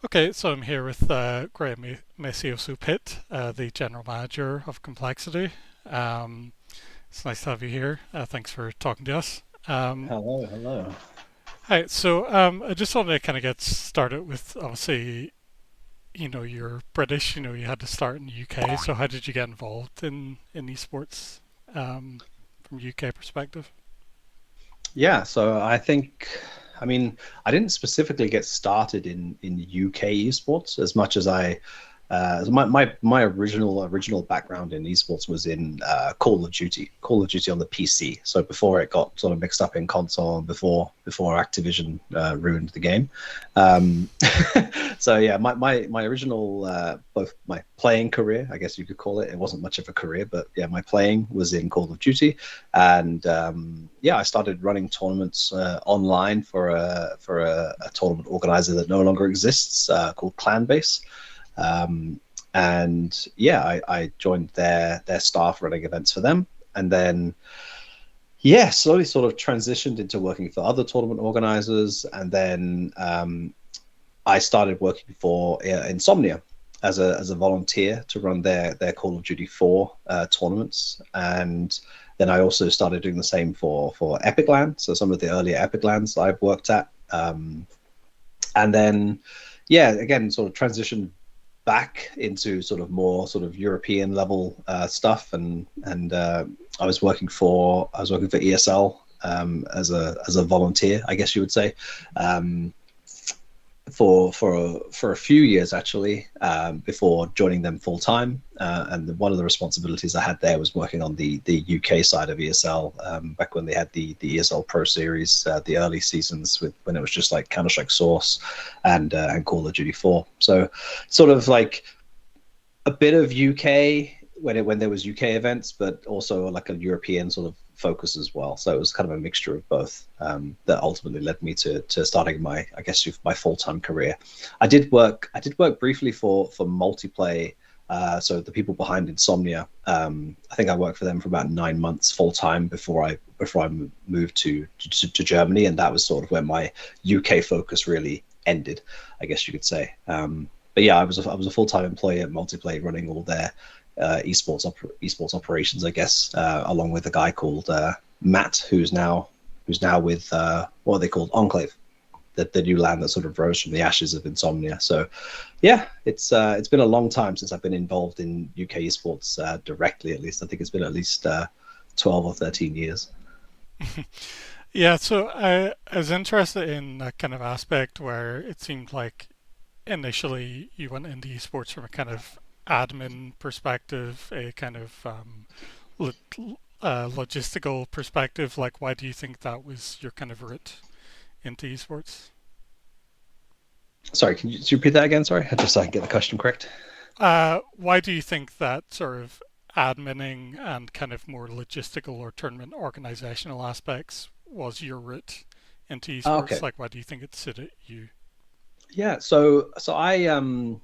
Okay, so I'm here with Graham Messioso Pitt, the General Manager of Complexity. Um, it's nice to have you here. Thanks for talking to us. Hello, hello. Hi, so I just wanted to kind of get started with obviously, you're British, you had to start in the UK. So how did you get involved in esports from UK perspective? Yeah, so I mean, I didn't specifically get started in UK esports as much as my original background in esports was in Call of Duty on the PC. So before it got sort of mixed up in console and before Activision ruined the game. Um, so yeah, my original both my playing career, I guess you could call it. It wasn't much of a career, but yeah, my playing was in Call of Duty, and yeah, I started running tournaments online for a tournament organizer that no longer exists called Clanbase. Um, and yeah, I joined their staff running events for them, and then yeah, slowly sort of transitioned into working for other tournament organizers, and then I started working for Insomnia as a volunteer to run their Call of Duty 4 tournaments, and then I also started doing the same for Epic Land. So some of the earlier Epic Lands I've worked at, and then yeah, again, sort of transitioned back into sort of more sort of European level stuff, and I was working for ESL as a volunteer, I guess you would say, um, for a few years actually, before joining them full time. And one of the responsibilities I had there was working on the UK side of ESL, back when they had the ESL Pro Series, the early seasons when it was just like Counter Strike Source and Call of Duty 4. So sort of like a bit of UK when there was UK events, but also like a European sort of focus as well. So it was kind of a mixture of both, that ultimately led me to starting I guess my full time career. I did work briefly for Multiplay. So the people behind Insomnia, I think I worked for them for about 9 months full time before I moved to Germany, and that was sort of where my UK focus really ended, I guess you could say. But yeah, I was a full time employee at Multiplay, running all their esports operations, I guess, along with a guy called Matt, who's now with what are they called, Enclave, the new land that sort of rose from the ashes of Insomnia. So yeah, it's been a long time since I've been involved in UK esports directly. At least I think it's been at least 12 or 13 years. Yeah, so I was interested in that kind of aspect where it seemed like initially you went into esports from a kind of admin perspective, a kind of logistical perspective. Like, why do you think that was your kind of route into esports? Sorry, can you repeat that again? Sorry, just so I can get the question correct. Why do you think that sort of adminning and kind of more logistical or tournament organizational aspects was your route into esports? Okay, Like, why do you think it suited you? yeah. So I'm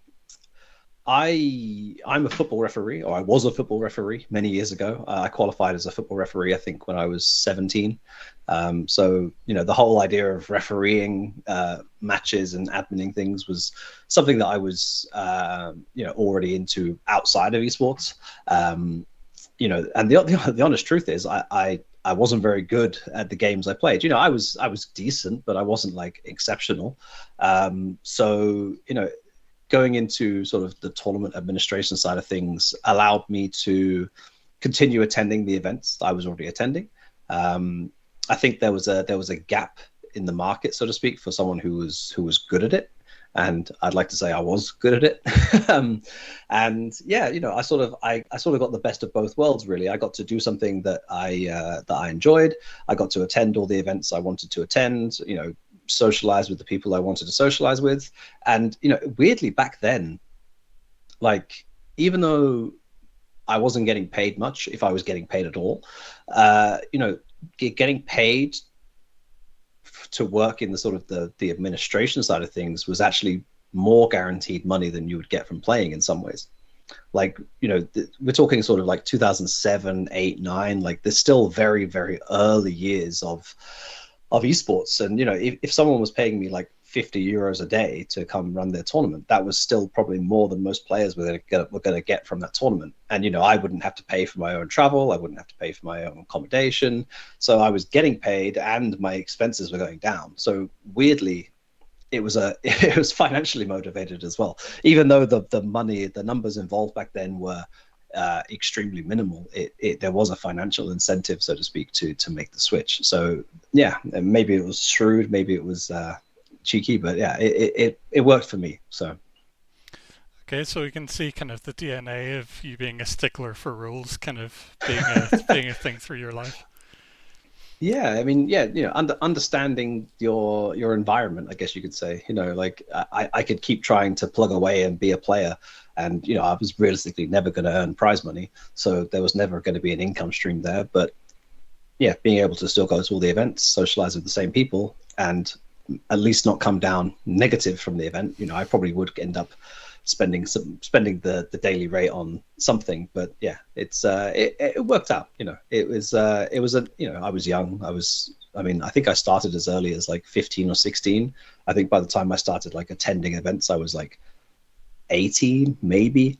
a football referee, or I was a football referee many years ago. I qualified as a football referee, I think, when I was 17. So the whole idea of refereeing matches and adminning things was something that I was already into outside of esports. And the honest truth is, I wasn't very good at the games I played. I was decent, but I wasn't like exceptional. So going into sort of the tournament administration side of things allowed me to continue attending the events I was already attending. Um, I think there was a gap in the market, so to speak, for someone who was good at it, and I'd like to say I was good at it. And yeah, I sort of got the best of both worlds. Really, I got to do something that I enjoyed. I got to attend all the events I wanted to attend. Socialize with the people I wanted to socialize with. And weirdly back then, like, even though I wasn't getting paid much, if I was getting paid at all, getting paid to work in the sort of the administration side of things was actually more guaranteed money than you would get from playing in some ways. Like, we're talking sort of like 2007, 8, 9. Like, there's still very, very early years of esports. And if someone was paying me like €50 a day to come run their tournament, that was still probably more than most players were going to get from that tournament. And I wouldn't have to pay for my own travel, I wouldn't have to pay for my own accommodation, so I was getting paid and my expenses were going down. So weirdly, it was financially motivated as well. Even though the numbers involved back then were extremely minimal, there was a financial incentive, so to speak, to make the switch. So yeah, maybe it was shrewd, maybe it was cheeky, but yeah, it worked for me. So Okay, so we can see kind of the DNA of you being a stickler for rules, kind of being a thing through your life. yeah, I mean, yeah, understanding your environment, I guess you could say. Like I could keep trying to plug away and be a player, and I was realistically never going to earn prize money, so there was never going to be an income stream there. But yeah, being able to still go to all the events, socialize with the same people, and at least not come down negative from the event. I probably would end up spending the daily rate on something, but yeah, it worked out. It was a I was young. I think I started as early as like 15 or 16. I think by the time I started like attending events, I was like 18 maybe.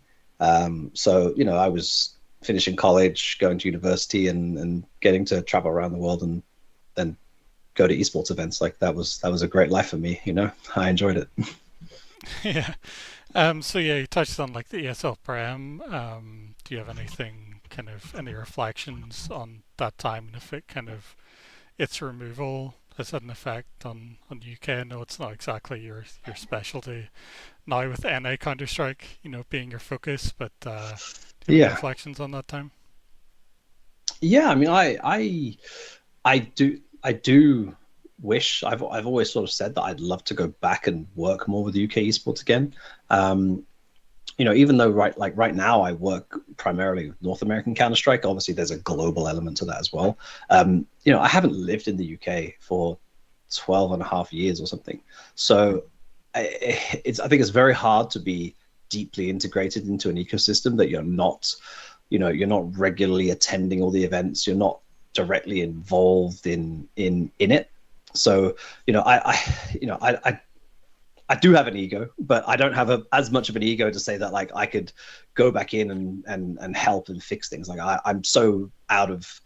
So I was finishing college, going to university, and getting to travel around the world and then go to esports events. Like that was a great life for me. I enjoyed it. Yeah. So yeah, you touched on like the ESL Prem. Do you have anything, kind of any reflections on that time, and if it kind of its removal has had an effect on UK? I know it's not exactly your specialty now with NA Counter Strike, being your focus, but do you have any Yeah, reflections on that time? yeah. I mean, I do wish I've always sort of said that I'd love to go back and work more with UK esports again. Um, even though right now I work primarily with North American Counter Strike, obviously there's a global element to that as well. I haven't lived in the UK for 12 and a half years or something, so I think it's very hard to be deeply integrated into an ecosystem that you're not regularly attending all the events, you're not directly involved in it. So I do have an ego, but I don't have as much of an ego to say that like I could go back in and help and fix things. Like I'm so out of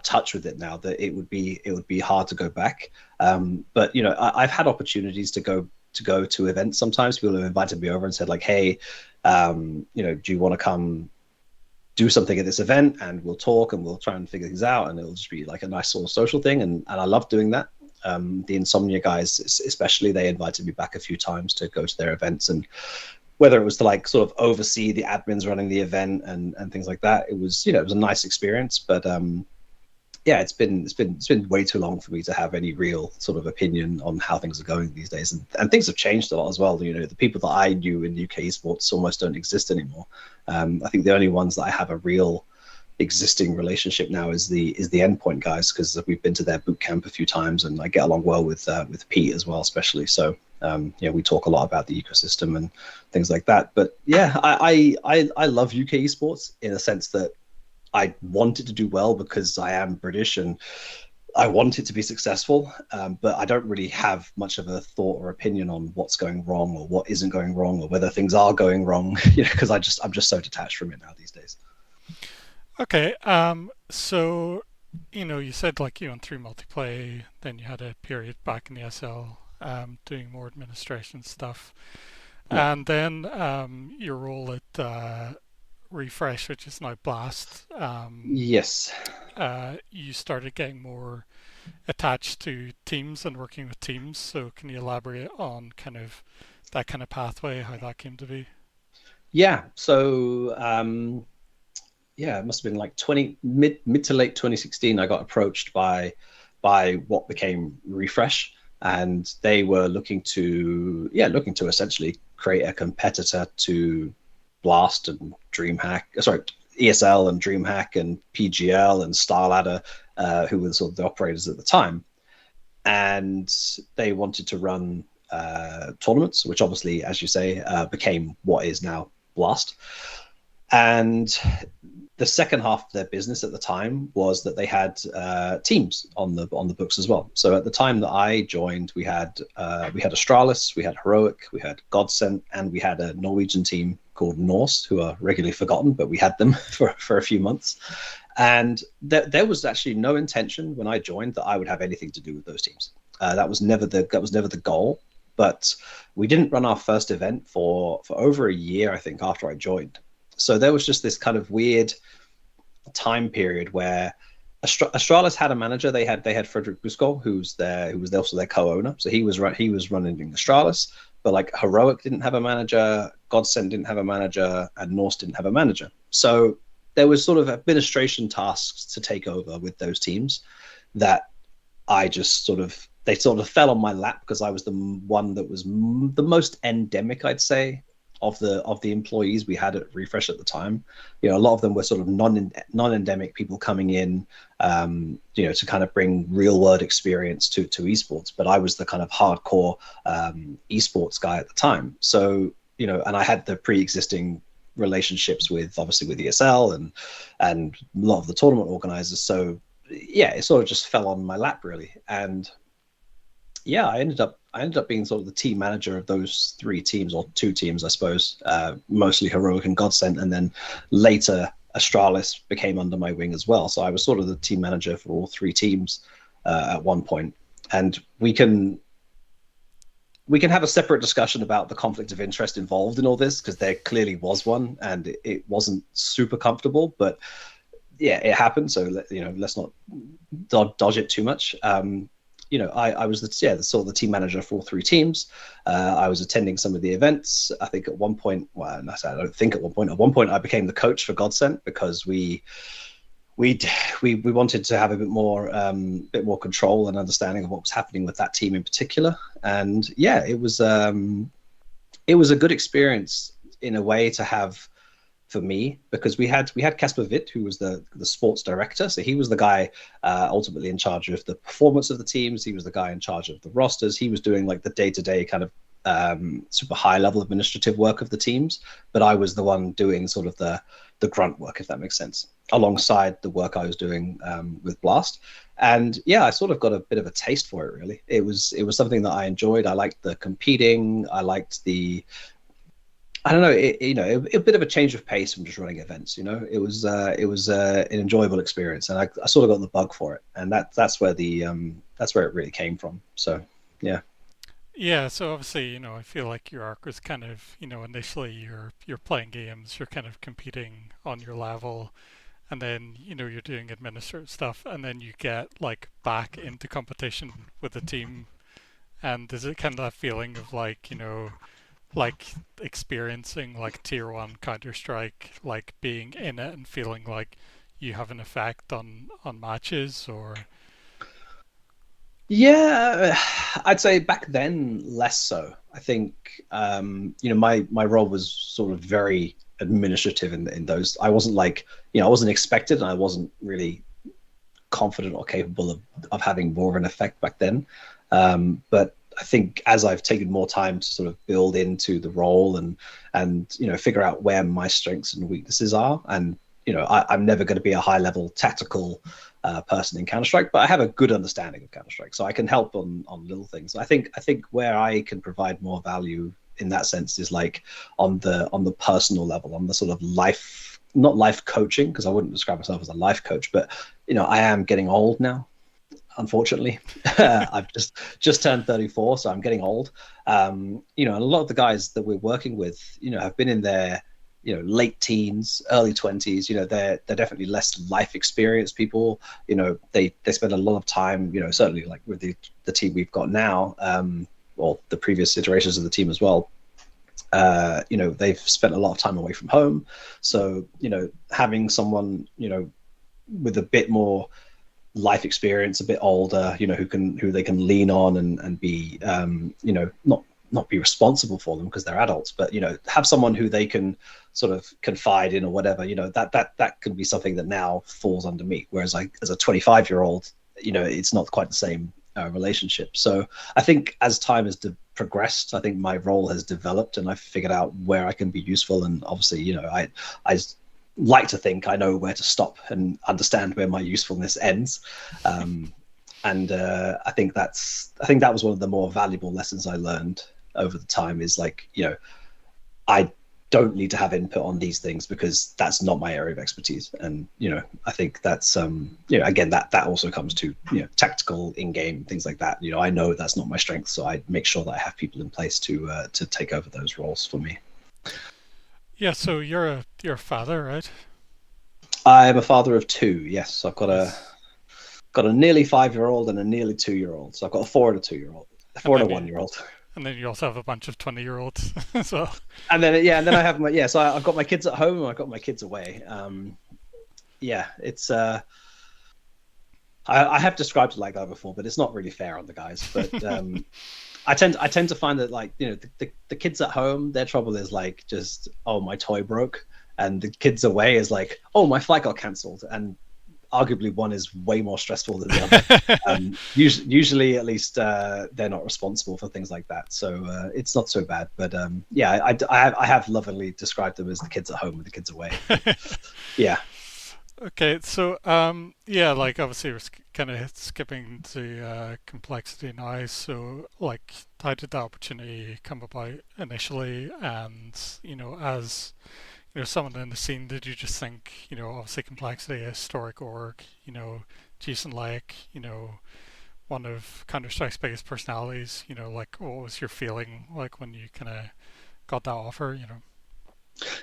touch with it now that it would be hard to go back. But I've had opportunities to go to events. Sometimes people have invited me over and said like, hey, do you want to come do something at this event and we'll talk and we'll try and figure things out, and it'll just be like a nice sort of social thing, and I love doing that. The Insomnia guys especially, they invited me back a few times to go to their events, and whether it was to like sort of oversee the admins running the event and things like that, it was a nice experience. But yeah, it's been way too long for me to have any real sort of opinion on how things are going these days, and things have changed a lot as well. The people that I knew in UK sports almost don't exist anymore. I think the only ones that I have a real existing relationship now is the endpoint guys, because we've been to their boot camp a few times, and I get along well with Pete as well, especially. So yeah, we talk a lot about the ecosystem and things like that. But yeah, I love UK esports in a sense that I want it to do well because I am British and I want it to be successful, but I don't really have much of a thought or opinion on what's going wrong or what isn't going wrong or whether things are going wrong, because I'm just so detached from it now these days. Okay. So you said like you went through multiplay, then you had a period back in the SL, doing more administration stuff, Yeah. and then your role at Refresh, which is now Blast. Yes. You started getting more attached to teams and working with teams. So can you elaborate on kind of that kind of pathway, how that came to be? Yeah. So yeah, it must have been like 20 mid to late 2016. I got approached by what became Refresh, and they were looking to essentially create a competitor to Blast and DreamHack. Sorry, ESL and DreamHack and PGL and StarLadder, who were sort of the operators at the time, and they wanted to run tournaments, which obviously, as you say, became what is now Blast. And the second half of their business at the time was that they had teams on the books as well. So at the time that I joined, we had Astralis, we had Heroic, we had Godsent, and we had a Norwegian team called Norse, who are regularly forgotten, but we had them for a few months. And there was actually no intention when I joined that I would have anything to do with those teams. That was never the goal. But we didn't run our first event for over a year, I think, after I joined. So there was just this kind of weird time period where Astralis had a manager. They had Frederick Busco, who was also their co-owner. So he was running Astralis, but like Heroic didn't have a manager, Godsend didn't have a manager, and Norse didn't have a manager. So there was sort of administration tasks to take over with those teams that I just sort of they sort of fell on my lap because I was the one that was the most endemic, I'd say, of the employees we had at Refresh at the time. A lot of them were sort of non-endemic people coming in, to kind of bring real world experience to esports. But I was the kind of hardcore esports guy at the time. So and I had the pre-existing relationships with obviously with ESL and a lot of the tournament organizers. So yeah, it sort of just fell on my lap really. And yeah, I ended up being sort of the team manager of those three teams, or two teams, I suppose, mostly Heroic and Godsent, and then later Astralis became under my wing as well. So I was sort of the team manager for all three teams at one point. And we can have a separate discussion about the conflict of interest involved in all this, because there clearly was one, and it wasn't super comfortable, but yeah, it happened. So let's not dodge it too much. I was the sort of the team manager for all three teams. I was attending some of the events. I think at one point, well, I don't think at one point. At one point, I became the coach for Godsent because we wanted to have a bit more control and understanding of what was happening with that team in particular. And yeah, it was a good experience in a way to have for me, because we had Casper Witt, who was the sports director. So he was the guy ultimately in charge of the performance of the teams. He was the guy in charge of the rosters. He was doing like the day-to-day kind of super high level administrative work of the teams, but I was the one doing sort of the grunt work, if that makes sense, alongside the work I was doing with Blast. And yeah, I sort of got a bit of a taste for it. Really, it was something that I enjoyed. I liked the competing. I liked I don't know, a bit of a change of pace from just running events. It was an enjoyable experience, and I sort of got the bug for it, and that's where it really came from. So yeah. Yeah, so obviously, I feel like your arc was kind of, initially you're playing games, you're kind of competing on your level, and then, you're doing administrative stuff, and then you get like back into competition with the team. And is it kind of that feeling of like, like experiencing like tier one Counter Strike, like being in it and feeling like you have an effect on matches, or Yeah, I'd say back then less so. I think my role was sort of very administrative in those. I wasn't like I wasn't expected, and I wasn't really confident or capable of having more of an effect back then. But I think as I've taken more time to sort of build into the role and figure out where my strengths and weaknesses are, and I'm never going to be a high level tactical person in Counter Strike, but I have a good understanding of Counter Strike, so I can help on little things. I think where I can provide more value in that sense is like on the personal level, on the sort of life, not life coaching, because I wouldn't describe myself as a life coach, but I am getting old now, unfortunately. I've just turned 34, so I'm getting old. And a lot of the guys that we're working with, have been in their late teens, early 20s. They're definitely less life experienced people. They spend a lot of time, certainly like with the team we've got now, or the previous iterations of the team as well. They've spent a lot of time away from home, so having someone with a bit more life experience, a bit older, who they can lean on and be, not be responsible for them because they're adults, but have someone who they can sort of confide in or whatever. That could be something that now falls under me. Whereas as a 25-year-old, it's not quite the same relationship. So I think as time has progressed, I think my role has developed, and I've figured out where I can be useful. And obviously, I like to think I know where to stop and understand where my usefulness ends. And I think that was one of the more valuable lessons I learned over the time, is like, I don't need to have input on these things because that's not my area of expertise. And I think that's again, that also comes to tactical in-game things like that. I know that's not my strength, so I make sure that I have people in place to take over those roles for me. Yeah, so you're a father, right? I'm a father of two. Yes, I've Yes. got a nearly 5-year-old and a nearly 2-year-old. So I've got a 4 and a 2-year-old, a And four and a then 1-year-old. you also have a bunch of 20-year-olds as well. And then I have so I've got my kids at home and I've got my kids away. It's I have described it like that before, but it's not really fair on the guys. But I tend to find that, like, the kids at home, their trouble is like just, oh, my toy broke, and the kids away is like, oh, my flight got cancelled, and arguably one is way more stressful than the other. Usually, at least, they're not responsible for things like that, so it's not so bad. But I have lovingly described them as the kids at home and the kids away. But yeah. Okay, so yeah, like obviously we're kind of skipping to complexity now. So like, how did the opportunity come about initially? And as someone in the scene, did you just think, obviously complexity, a historic org, Jason like, one of Counter Strike's biggest personalities, like what was your feeling like when you kind of got that offer?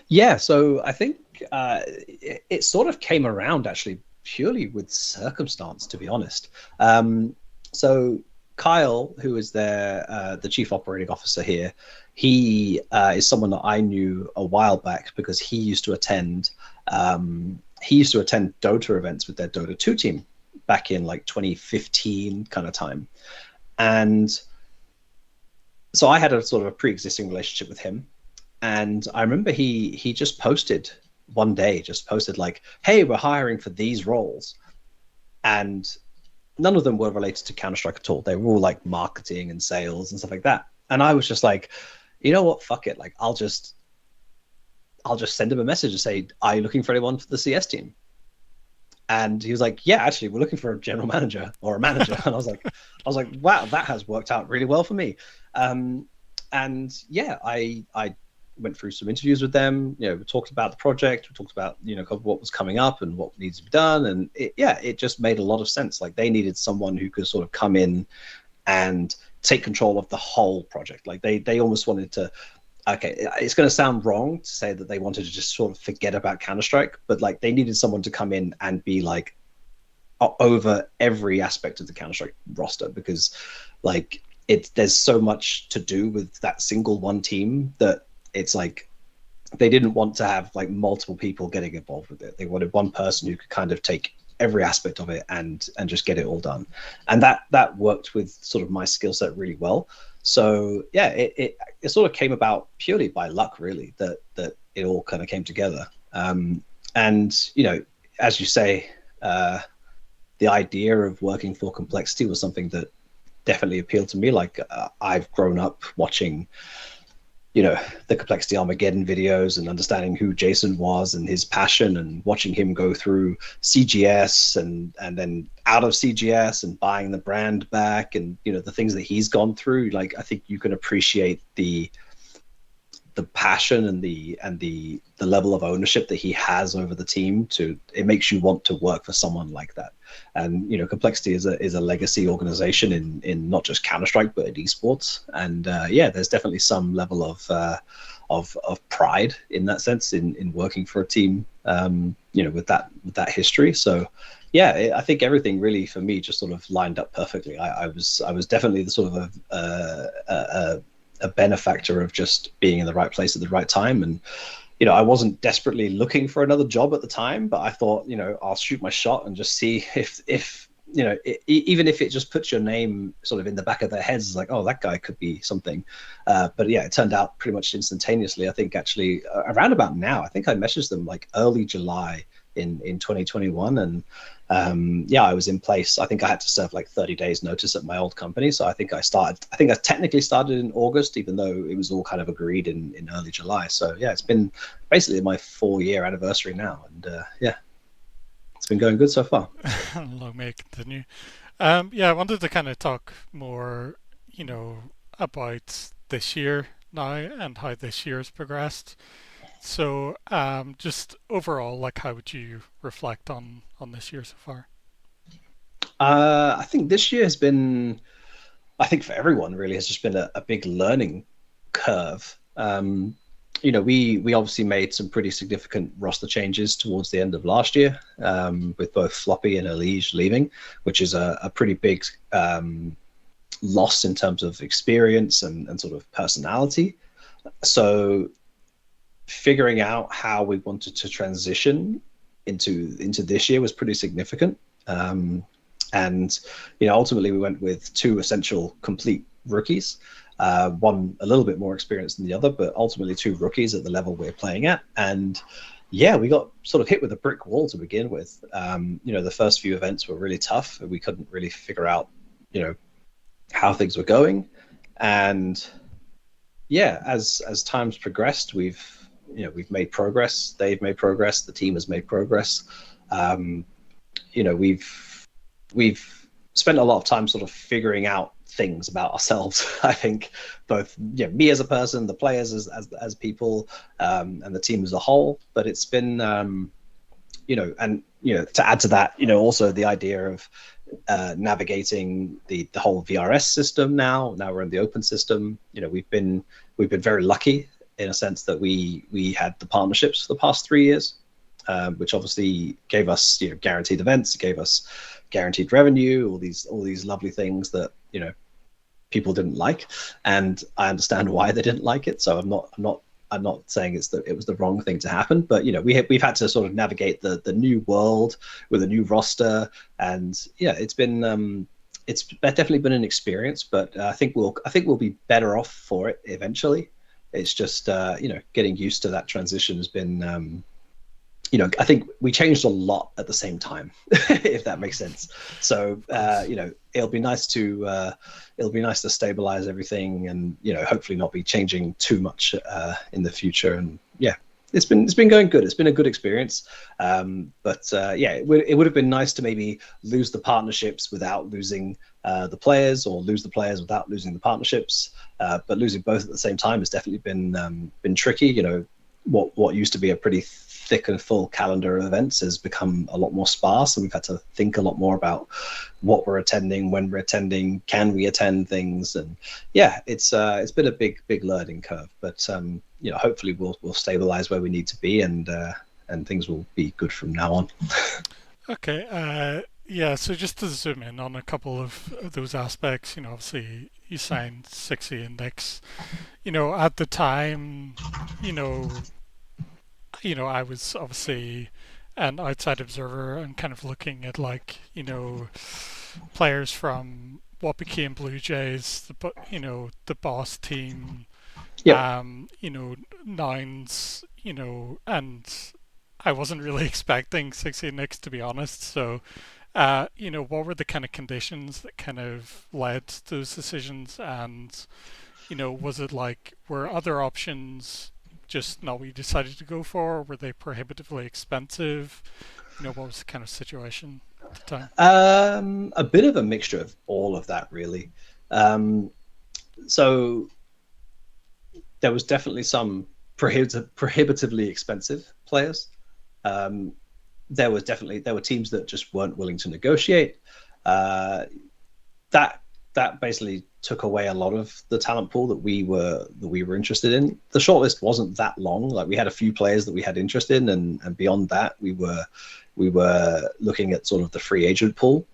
Yeah, so I think it sort of came around actually purely with circumstance, to be honest. So Kyle, who is the chief operating officer here, he is someone that I knew a while back because he used to attend Dota events with their Dota 2 team back in like 2015 kind of time. And so I had a sort of a pre-existing relationship with him, and I remember he just posted one day, just posted like, "Hey, we're hiring for these roles," and none of them were related to Counter Strike at all. They were all like marketing and sales and stuff like that. And I was just like, you know what, fuck it, like I'll just send him a message and say, "Are you looking for anyone for the CS team?" And he was like, "Yeah, actually, we're looking for a general manager or a manager." And I was like, "Wow, that has worked out really well for me." Um, and yeah, I went through some interviews with them. We talked about the project, we talked about what was coming up and what needs to be done, and it just made a lot of sense. Like, they needed someone who could sort of come in and take control of the whole project. Like, they almost wanted to. Okay, it's going to sound wrong to say that they wanted to just sort of forget about Counter-Strike, but like, they needed someone to come in and be like over every aspect of the Counter-Strike roster, because like there's so much to do with that single one team that it's like they didn't want to have like multiple people getting involved with it. They wanted one person who could kind of take every aspect of it and just get it all done. And that worked with sort of my skill set really well. So yeah, it sort of came about purely by luck, really, that it all kind of came together. And as you say, the idea of working for Complexity was something that definitely appealed to me. Like, I've grown up watching the Complexity Armageddon videos and understanding who Jason was and his passion, and watching him go through CGS and then out of CGS and buying the brand back, and the things that he's gone through. Like, I think you can appreciate the passion and the level of ownership that he has over the team. It makes you want to work for someone like that. And Complexity is a legacy organization in not just Counter-Strike but in esports. And there's definitely some level of pride in that sense, in working for a team with that history. So yeah, I think everything really for me just sort of lined up perfectly. I was definitely the sort of a benefactor of just being in the right place at the right time. And I wasn't desperately looking for another job at the time, but I thought, I'll shoot my shot and just see if even if it just puts your name sort of in the back of their heads, it's like, oh, that guy could be something. But yeah, it turned out pretty much instantaneously. I think actually around about now, I think I messaged them like early July in 2021, and yeah, I was in place. I think I had to serve like 30 days notice at my old company. So I think I technically started in August, even though it was all kind of agreed in early July. So yeah, it's been basically my 4-year anniversary now. And yeah, it's been going good so far. Long may it continue. Yeah, I wanted to kind of talk more, about this year now and how this year's progressed. So, just overall, like, how would you reflect on this year so far? I think this year has been, I think for everyone really, has just been a big learning curve. We obviously made some pretty significant roster changes towards the end of last year, with both Floppy and Elige leaving, which is a pretty big loss in terms of experience and sort of personality. So figuring out how we wanted to transition into this year was pretty significant. And ultimately we went with two essential complete rookies, one a little bit more experienced than the other, but ultimately two rookies at the level we're playing at. And yeah, we got sort of hit with a brick wall to begin with. The first few events were really tough. We couldn't really figure out, how things were going. And yeah, as time's progressed, we've made progress. They've made progress. The team has made progress. Um, we've spent a lot of time sort of figuring out things about ourselves. I think both me as a person, the players as people, and the team as a whole. But it's been to add to that, also the idea of navigating the whole VRS system now. Now we're in the open system. We've been very lucky in a sense that we had the partnerships for the past 3 years, which obviously gave us guaranteed events, gave us guaranteed revenue, all these lovely things that people didn't like, and I understand why they didn't like it. So I'm not saying it was the wrong thing to happen, but we've had to sort of navigate the new world with a new roster, and yeah, it's definitely been an experience, but I think we'll be better off for it eventually. It's just getting used to that transition has been. I think we changed a lot at the same time, if that makes sense. So, Of course. it'll be nice to stabilize everything, and hopefully not be changing too much in the future. And yeah, it's been going good. It's been a good experience. But yeah, it would have been nice to maybe lose the partnerships without losing the players, or lose the players without losing the partnerships. But losing both at the same time has definitely been tricky. What used to be a pretty thick and full calendar of events has become a lot more sparse, and we've had to think a lot more about what we're attending, when we're attending, can we attend things. And yeah, it's been a big learning curve, but hopefully we'll stabilize where we need to be, and things will be good from now on. Okay. Yeah. So just to zoom in on a couple of those aspects, obviously you signed 60 index. At the time, you know, I was obviously an outside observer and kind of looking at, like, players from what became Blue Jays, the boss team, Yep. Nines, and I wasn't really expecting 16 Nicks, to be honest. So, what were the kind of conditions that kind of led to those decisions? And, was it like, were other options just not what you decided to go for? Or were they prohibitively expensive? What was the kind of situation at the time? A bit of a mixture of all of that, really. Um, so there was definitely some prohibitively expensive players. Um, there were teams that just weren't willing to negotiate. Uh, that that basically took away a lot of the talent pool that we were interested in. The shortlist wasn't that long. Like, we had a few players that we had interest in, and beyond that, we were looking at sort of the free agent pool.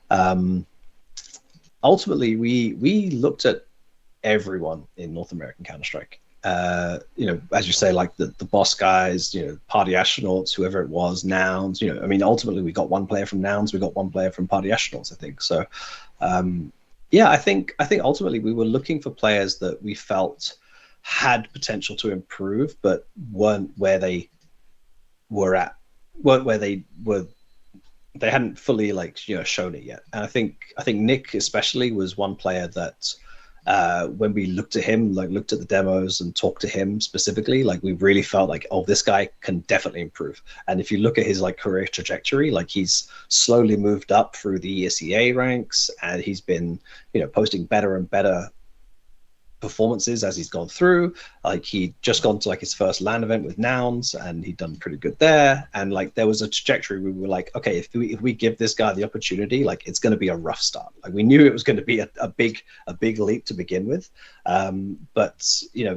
Um, Ultimately, we looked at everyone in North American Counter Strike. As you say, like the boss guys, Party Astronauts, whoever it was, Nouns. I mean, ultimately we got one player from Nouns, we got one player from Party Astronauts, I think. So, um, yeah, I think ultimately we were looking for players that we felt had potential to improve, but weren't where they were at, weren't where they were they hadn't fully like shown it yet. And I think Nick especially was one player that when we looked at him, like looked at the demos and talked to him specifically, like we really felt like, oh, this guy can definitely improve. And if you look at his like career trajectory, like he's slowly moved up through the ESEA ranks, and he's been posting better and better performances as he's gone through. Like he just gone to like his first LAN event with Nouns, and he'd done pretty good there. And like there was a trajectory we were like, okay, if we give this guy the opportunity, like it's going to be a rough start. Like we knew it was going to be a big leap to begin with, but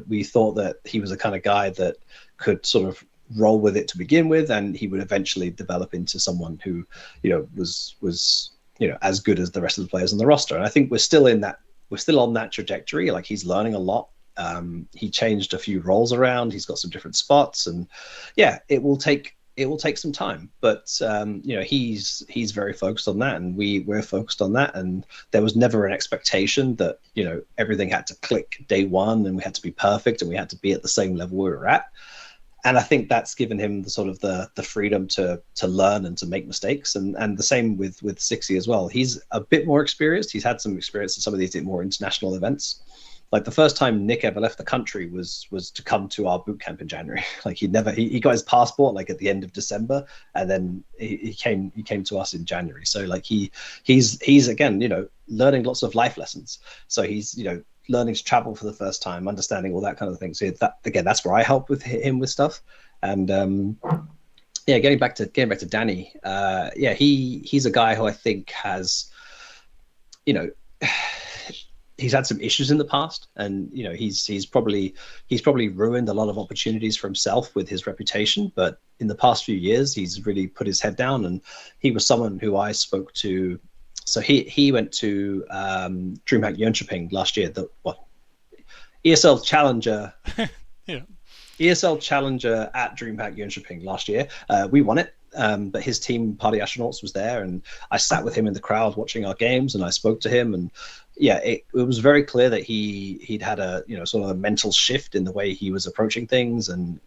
we thought that he was the kind of guy that could sort of roll with it to begin with, and he would eventually develop into someone who was as good as the rest of the players on the roster. And I think we're still on that trajectory. Like he's learning a lot. He changed a few roles around. He's got some different spots, and yeah, it will take some time. But he's very focused on that, and we're focused on that. And there was never an expectation that everything had to click day one, and we had to be perfect, and we had to be at the same level we were at. And I think that's given him the sort of the freedom to learn and to make mistakes, and the same with Sixy as well. He's a bit more experienced. He's had some experience in some of these more international events. Like the first time Nick ever left the country was to come to our boot camp in January. Like he got his passport like at the end of December, and then he came to us in January. So like he's again learning lots of life lessons. So he's learning to travel for the first time, understanding all that kind of thing. So that again, that's where I help with him with stuff. And yeah, getting back to Danny, yeah, he's a guy who I think has, he's had some issues in the past, and he's probably ruined a lot of opportunities for himself with his reputation. But in the past few years, he's really put his head down, and he was someone who I spoke to. So he went to DreamHack Jönköping last year. ESL Challenger, Yeah. ESL Challenger at DreamHack Jönköping last year. We won it, but his team, Party Astronauts, was there, and I sat with him in the crowd watching our games, and I spoke to him, and yeah, it was very clear that he'd had a sort of a mental shift in the way he was approaching things, and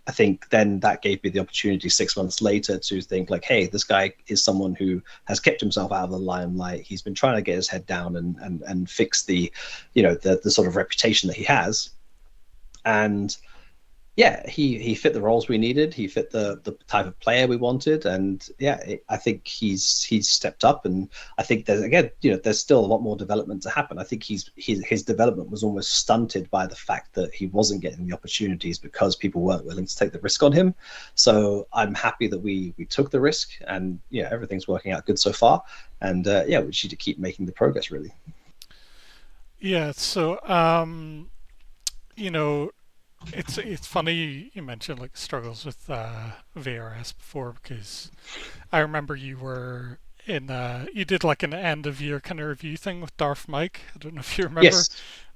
I think then that gave me the opportunity 6 months later to think like, hey, this guy is someone who has kept himself out of the limelight. He's been trying to get his head down and fix the sort of reputation that he has. And yeah, he fit the roles we needed. He fit the type of player we wanted, and yeah, I think he's stepped up. And I think there's still a lot more development to happen. I think his development was almost stunted by the fact that he wasn't getting the opportunities because people weren't willing to take the risk on him. So I'm happy that we took the risk, and yeah, everything's working out good so far. And yeah, we just need to keep making the progress really. Yeah. So you know, it's funny you mentioned like struggles with VRS before, because I remember you were in you did like an end of year kind of review thing with Darth Mike. I don't know if you remember Yes.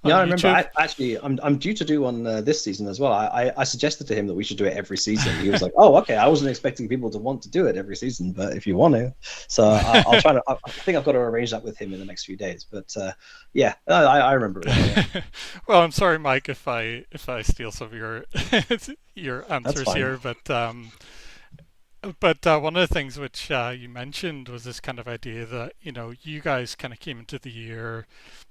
Yeah, on I remember. YouTube. I'm due to do one this season as well. I suggested to him that we should do it every season. He was like, "Oh, okay." I wasn't expecting people to want to do it every season, but if you want to, so I'll try to. I think I've got to arrange that with him in the next few days. But yeah, I remember it well. Yeah, Well, I'm sorry, Mike, if I steal some of your your that's answers fine. here, but one of the things which you mentioned was this kind of idea that you guys kind of came into the year.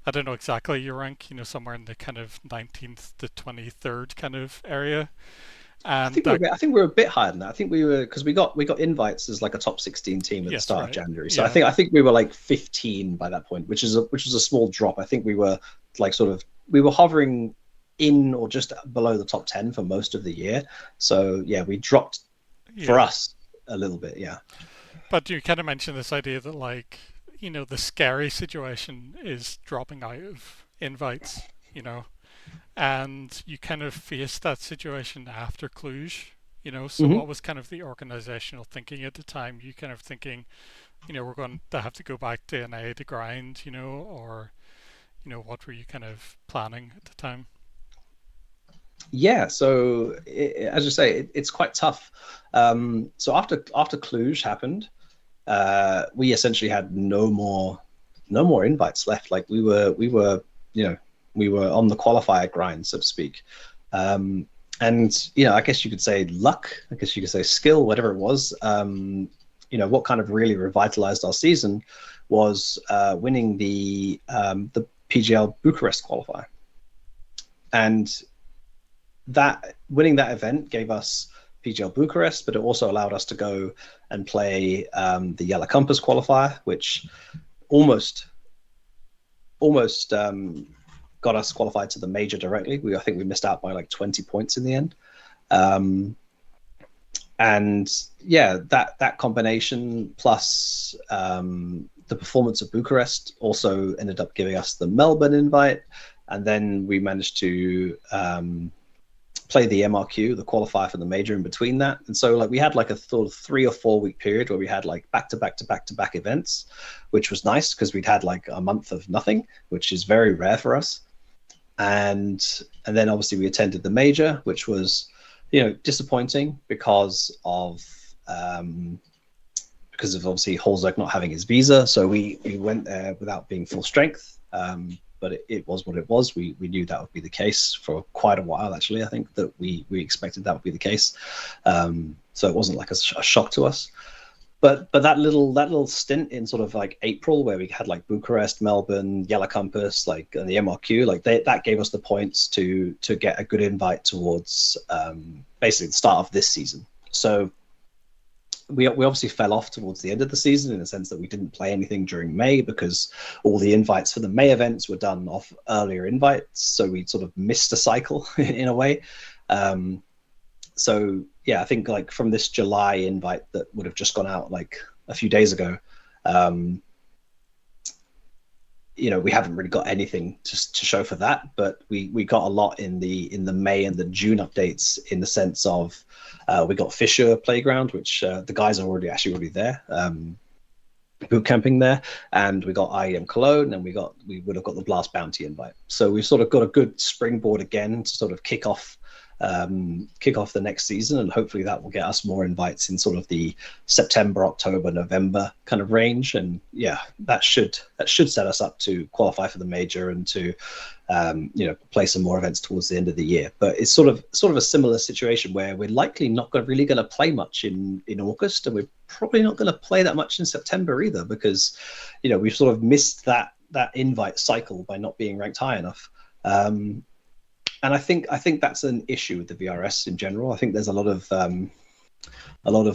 I don't know exactly your rank, somewhere in the kind of 19th to 23rd kind of area, and that I think we were a bit higher than that. I think we were because we got invites as like a top 16 team at the yes, start of right, January. So yeah, I think we were like 15 by that point, which was a small drop. I think we were like we were hovering in or just below the top 10 for most of the year. So yeah, we dropped for yeah. us a little bit. Yeah. But you kind of mentioned this idea that like the scary situation is dropping out of invites, and you kind of faced that situation after Cluj. So hmm what was kind of the organizational thinking at the time? You kind of thinking, we're going to have to go back to NA to grind, or what were you kind of planning at the time? Yeah. So as you say, it's quite tough. So after Cluj happened, we essentially had no more invites left. Like you know we were on the qualifier grind, so to speak. And I guess you could say luck, I guess you could say skill, whatever it was. what kind of really revitalized our season was winning the PGL Bucharest qualifier, and that winning that event gave us PGL Bucharest, but it also allowed us to go and play the Yellow Compass qualifier, which almost almost got us qualified to the major directly. I think we missed out by like 20 points in the end. Um, and yeah, that combination plus the performance of Bucharest also ended up giving us the Melbourne invite, and then we managed to play the MRQ, the qualifier for the major in between that. And so like we had like a sort of 3 or 4 week period where we had like back to back to back to back events, which was nice because we'd had like a month of nothing, which is very rare for us. And then obviously we attended the major, which was disappointing because of obviously Holzek not having his visa. So we went there without being full strength. But it was what it was. We knew that would be the case for quite a while. Actually, I think that we expected that would be the case. So it wasn't like a shock to us. But that little stint in sort of like April where we had like Bucharest, Melbourne, Yellow Compass, like and the MRQ, like that gave us the points to get a good invite towards basically the start of this season. So we obviously fell off towards the end of the season in the sense that we didn't play anything during May because all the invites for the May events were done off earlier invites. So we sort of missed a cycle in a way. So yeah, I think like from this July invite that would have just gone out like a few days ago, we haven't really got anything to show for that, but we got a lot in the May and the June updates in the sense of we got Fisher Playground, which the guys are already there, boot camping there, and we got IEM Cologne, and we would have got the Blast Bounty invite. So we've sort of got a good springboard again to sort of kick off the next season, and hopefully that will get us more invites in sort of the September, October, November kind of range. And yeah, that should set us up to qualify for the major and to play some more events towards the end of the year. But it's sort of a similar situation where we're likely not really going to play much in August, and we're probably not going to play that much in September either, because we've sort of missed that invite cycle by not being ranked high enough. And I think that's an issue with the VRS in general. I think there's a lot of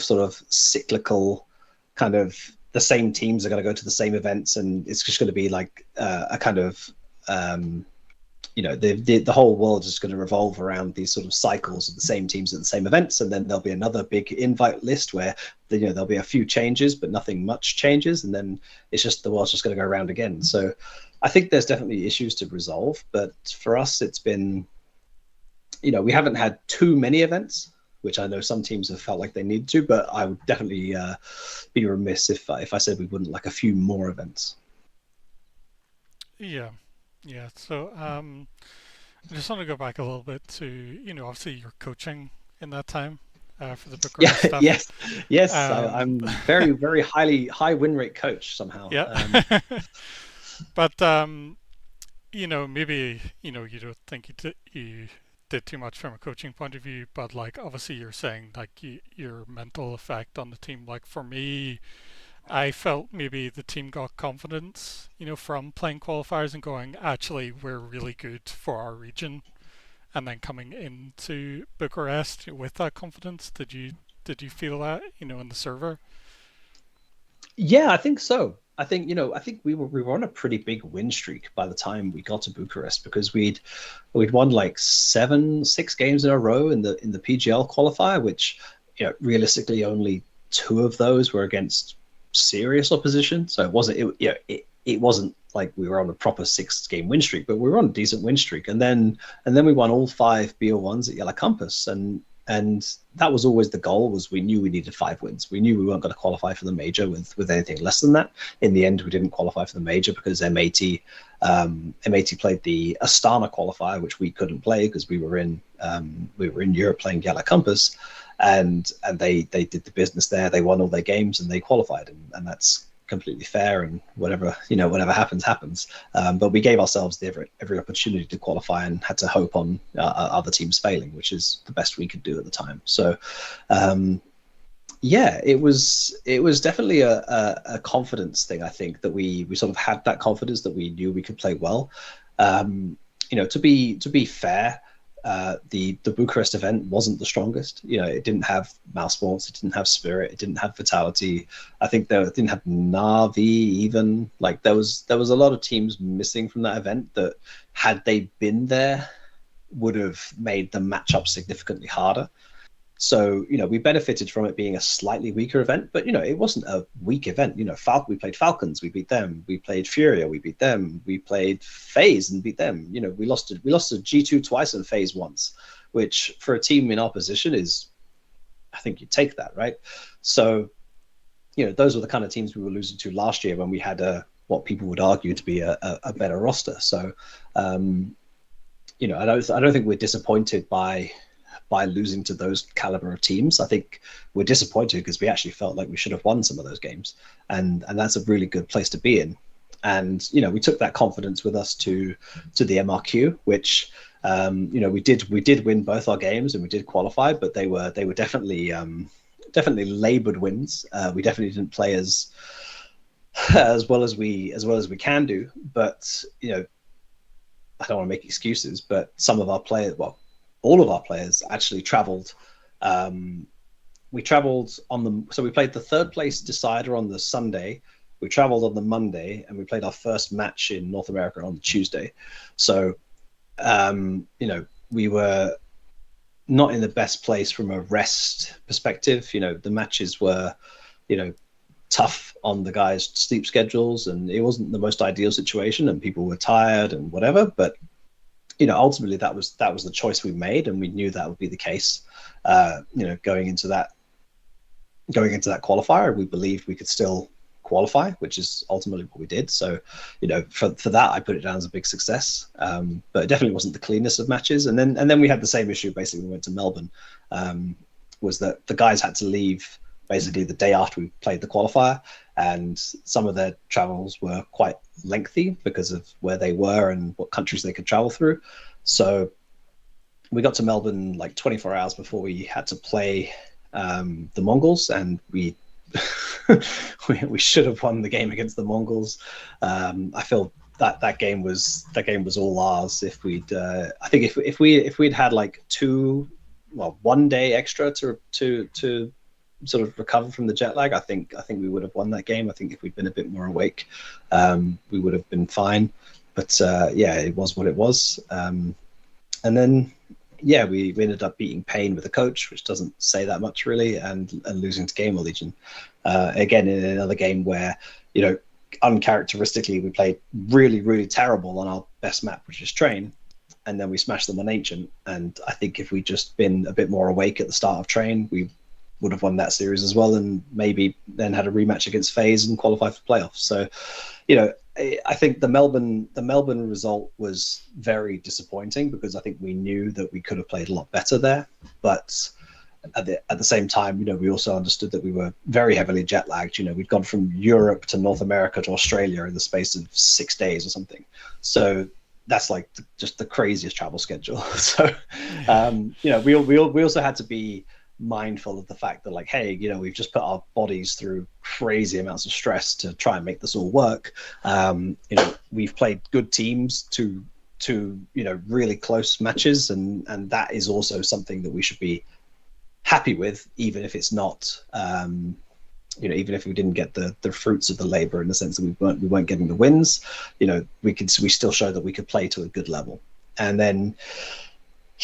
sort of cyclical kind of the same teams are going to go to the same events, and it's just going to be like a kind of the whole world is going to revolve around these sort of cycles of the same teams at the same events, and then there'll be another big invite list where there'll be a few changes, but nothing much changes, and then it's just the world's just going to go around again. So I think there's definitely issues to resolve, but for us, it's been, we haven't had too many events, which I know some teams have felt like they need to, but I would definitely be remiss if I said we wouldn't like a few more events. Yeah, yeah. So I just want to go back a little bit to obviously your coaching in that time for the Yeah, Bucharest stuff. yes. I'm very, very high win rate coach somehow. Yeah. But maybe you don't think you did too much from a coaching point of view, but like obviously you're saying like your mental effect on the team. Like for me, I felt maybe the team got confidence, from playing qualifiers and going, actually, we're really good for our region, and then coming into Bucharest with that confidence. Did you feel that, in the server? Yeah, I think so. I think we were on a pretty big win streak by the time we got to Bucharest, because we'd won like 6 games in a row in the PGL qualifier, which realistically only 2 of those were against serious opposition. So it wasn't like we were on a proper 6 game win streak, but we were on a decent win streak. And then we won all 5 BO1s at Yellow Compass, and that was always the goal. Was we knew we needed 5 wins. We knew we weren't going to qualify for the major with anything less than that. In the end, we didn't qualify for the major because M80 played the Astana qualifier, which we couldn't play because we were in Europe playing Yellow Compass, and they did the business there. They won all their games and they qualified, and that's completely fair, and whatever happens. But we gave ourselves every opportunity to qualify and had to hope on other teams failing, which is the best we could do at the time. So Yeah, it was definitely a confidence thing. I think that we sort of had that confidence that we knew we could play well. Um, to be fair, the Bucharest event wasn't the strongest. It didn't have mouse sports, it didn't have spirit, it didn't have vitality. I think there it didn't have Navi even. Like there was a lot of teams missing from that event that had they been there would have made the matchup significantly harder. So, we benefited from it being a slightly weaker event, but it wasn't a weak event. We played Falcons, we beat them. We played Furia, we beat them. We played FaZe and beat them. We lost to G2 twice and FaZe once, which for a team in our position is, I think you take that, right? So, those were the kind of teams we were losing to last year when we had what people would argue to be a better roster. So, um, I don't think we're disappointed by losing to those caliber of teams. I think we're disappointed because we actually felt like we should have won some of those games, and that's a really good place to be in. And we took that confidence with us to the MRQ, which we did win both our games and we did qualify, but they were definitely labored wins. We definitely didn't play as well as we can do, but I don't want to make excuses, but some of our players, well, all of our players actually traveled. We traveled so we played the third place decider on the Sunday. We traveled on the Monday, and we played our first match in North America on the Tuesday. So, we were not in the best place from a rest perspective. The matches were, you know, tough on the guys' sleep schedules, and it wasn't the most ideal situation, and people were tired and whatever. But ultimately that was the choice we made, and we knew that would be the case. Going into that qualifier, we believed we could still qualify, which is ultimately what we did. So, for that, I put it down as a big success. But it definitely wasn't the cleanest of matches. And then we had the same issue. Basically, we went to Melbourne. Was that the guys had to leave basically the day after we played the qualifier, and some of their travels were quite lengthy because of where they were and what countries they could travel through. So we got to Melbourne like 24 hours before we had to play the Mongols, and we we should have won the game against the Mongols. I feel that game was all ours. If we'd I think if we'd had like 1 day extra to sort of recover from the jet lag, I think we would have won that game. I think if we'd been a bit more awake, we would have been fine. But yeah, it was what it was. And then yeah, we ended up beating Payne with a coach, which doesn't say that much really, and losing to Gamer Legion. Again, in another game where, uncharacteristically, we played really, really terrible on our best map, which is Train, and then we smashed them on Ancient. And I think if we'd just been a bit more awake at the start of Train, we would have won that series as well, and maybe then had a rematch against FaZe and qualified for playoffs. So, I think the Melbourne result was very disappointing because I think we knew that we could have played a lot better there. But at the same time, we also understood that we were very heavily jet lagged. We'd gone from Europe to North America to Australia in the space of 6 days or something. So that's like just the craziest travel schedule. So, Yeah. we also had to be mindful of the fact that, like, hey, we've just put our bodies through crazy amounts of stress to try and make this all work. We've played good teams to really close matches, and that is also something that we should be happy with, even if it's not even if we didn't get the fruits of the labor, in the sense that we weren't getting the wins. We still showed that we could play to a good level. And then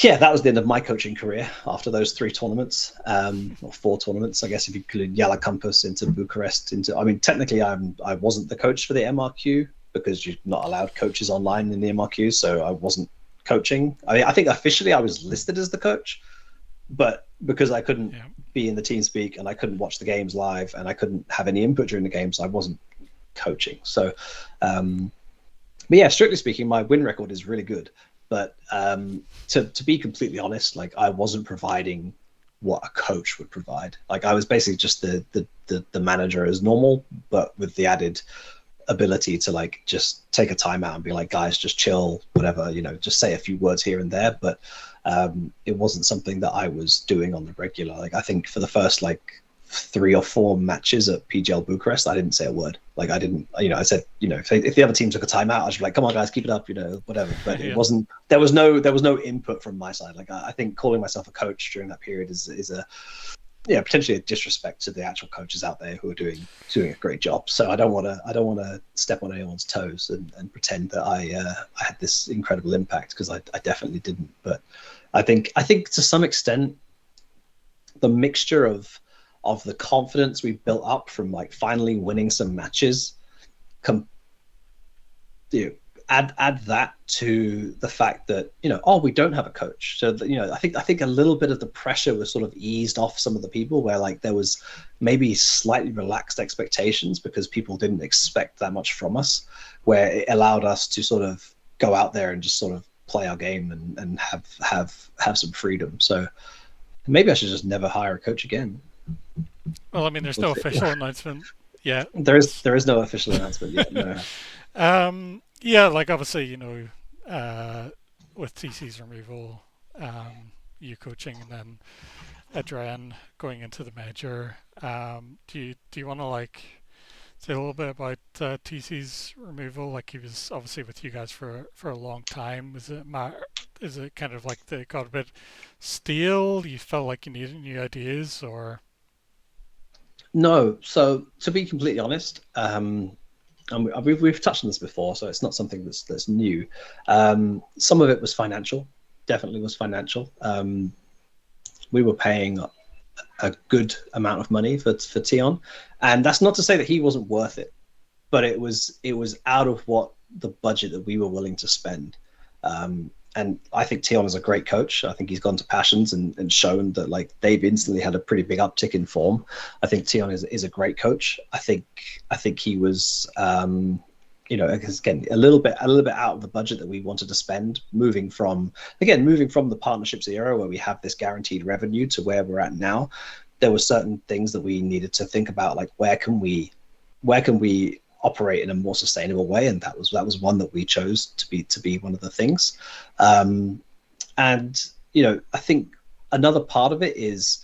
yeah, that was the end of my coaching career after those 3 tournaments, or 4 tournaments, I guess, if you include Yala Campus into Bucharest. I mean, technically, I wasn't the coach for the MRQ because you're not allowed coaches online in the MRQ, so I wasn't coaching. I think officially I was listed as the coach, but because I couldn't Yeah. be in the team speak and I couldn't watch the games live and I couldn't have any input during the games, I wasn't coaching. So, but yeah, strictly speaking, my win record is really good. But to be completely honest, like, I wasn't providing what a coach would provide. Like, I was basically just the manager as normal, but with the added ability to, like, just take a time out and be like, guys, just chill, whatever, just say a few words here and there. But it wasn't something that I was doing on the regular. Like, I think for the first like 3 or 4 matches at PGL Bucharest, I didn't say a word. Like I didn't, I said, if the other team took a timeout, I was like, come on guys, keep it up, whatever. But it Yeah. wasn't, there was no input from my side. Like I think calling myself a coach during that period is a, potentially a disrespect to the actual coaches out there who are doing a great job. So I don't want to step on anyone's toes and pretend that I had this incredible impact, because I definitely didn't. But I think to some extent the mixture of the confidence we built up from like finally winning some matches, com- you know, add that to the fact that we don't have a coach. So that, I think a little bit of the pressure was sort of eased off some of the people, where like there was maybe slightly relaxed expectations because people didn't expect that much from us, where it allowed us to sort of go out there and just sort of play our game and have some freedom. So maybe I should just never hire a coach again. Well, I mean, there's We'll no see. official announcement yet. There is there is no official announcement yet. No. Yeah, like obviously, with TC's removal, you coaching, and then Adrian going into the major. Do you want to like say a little bit about TC's removal? Like he was obviously with you guys for a long time. Is it kind of like they got a bit stale? You felt like you needed new ideas, or No. So to be completely honest, and we've touched on this before, so it's not something that's new. Some of it was financial, definitely was financial. We were paying a good amount of money for Tion, and that's not to say that he wasn't worth it, but it was out of what the budget that we were willing to spend. And I think Tion is a great coach. I think he's gone to Passions and shown that like they've instantly had a pretty big uptick in form. I think Tion is a great coach. I think he was because again a little bit out of the budget that we wanted to spend, moving from the partnerships era where we have this guaranteed revenue to where we're at now. There were certain things that we needed to think about, like where can we operate in a more sustainable way, and that was one that we chose to be one of the things. And I think another part of it is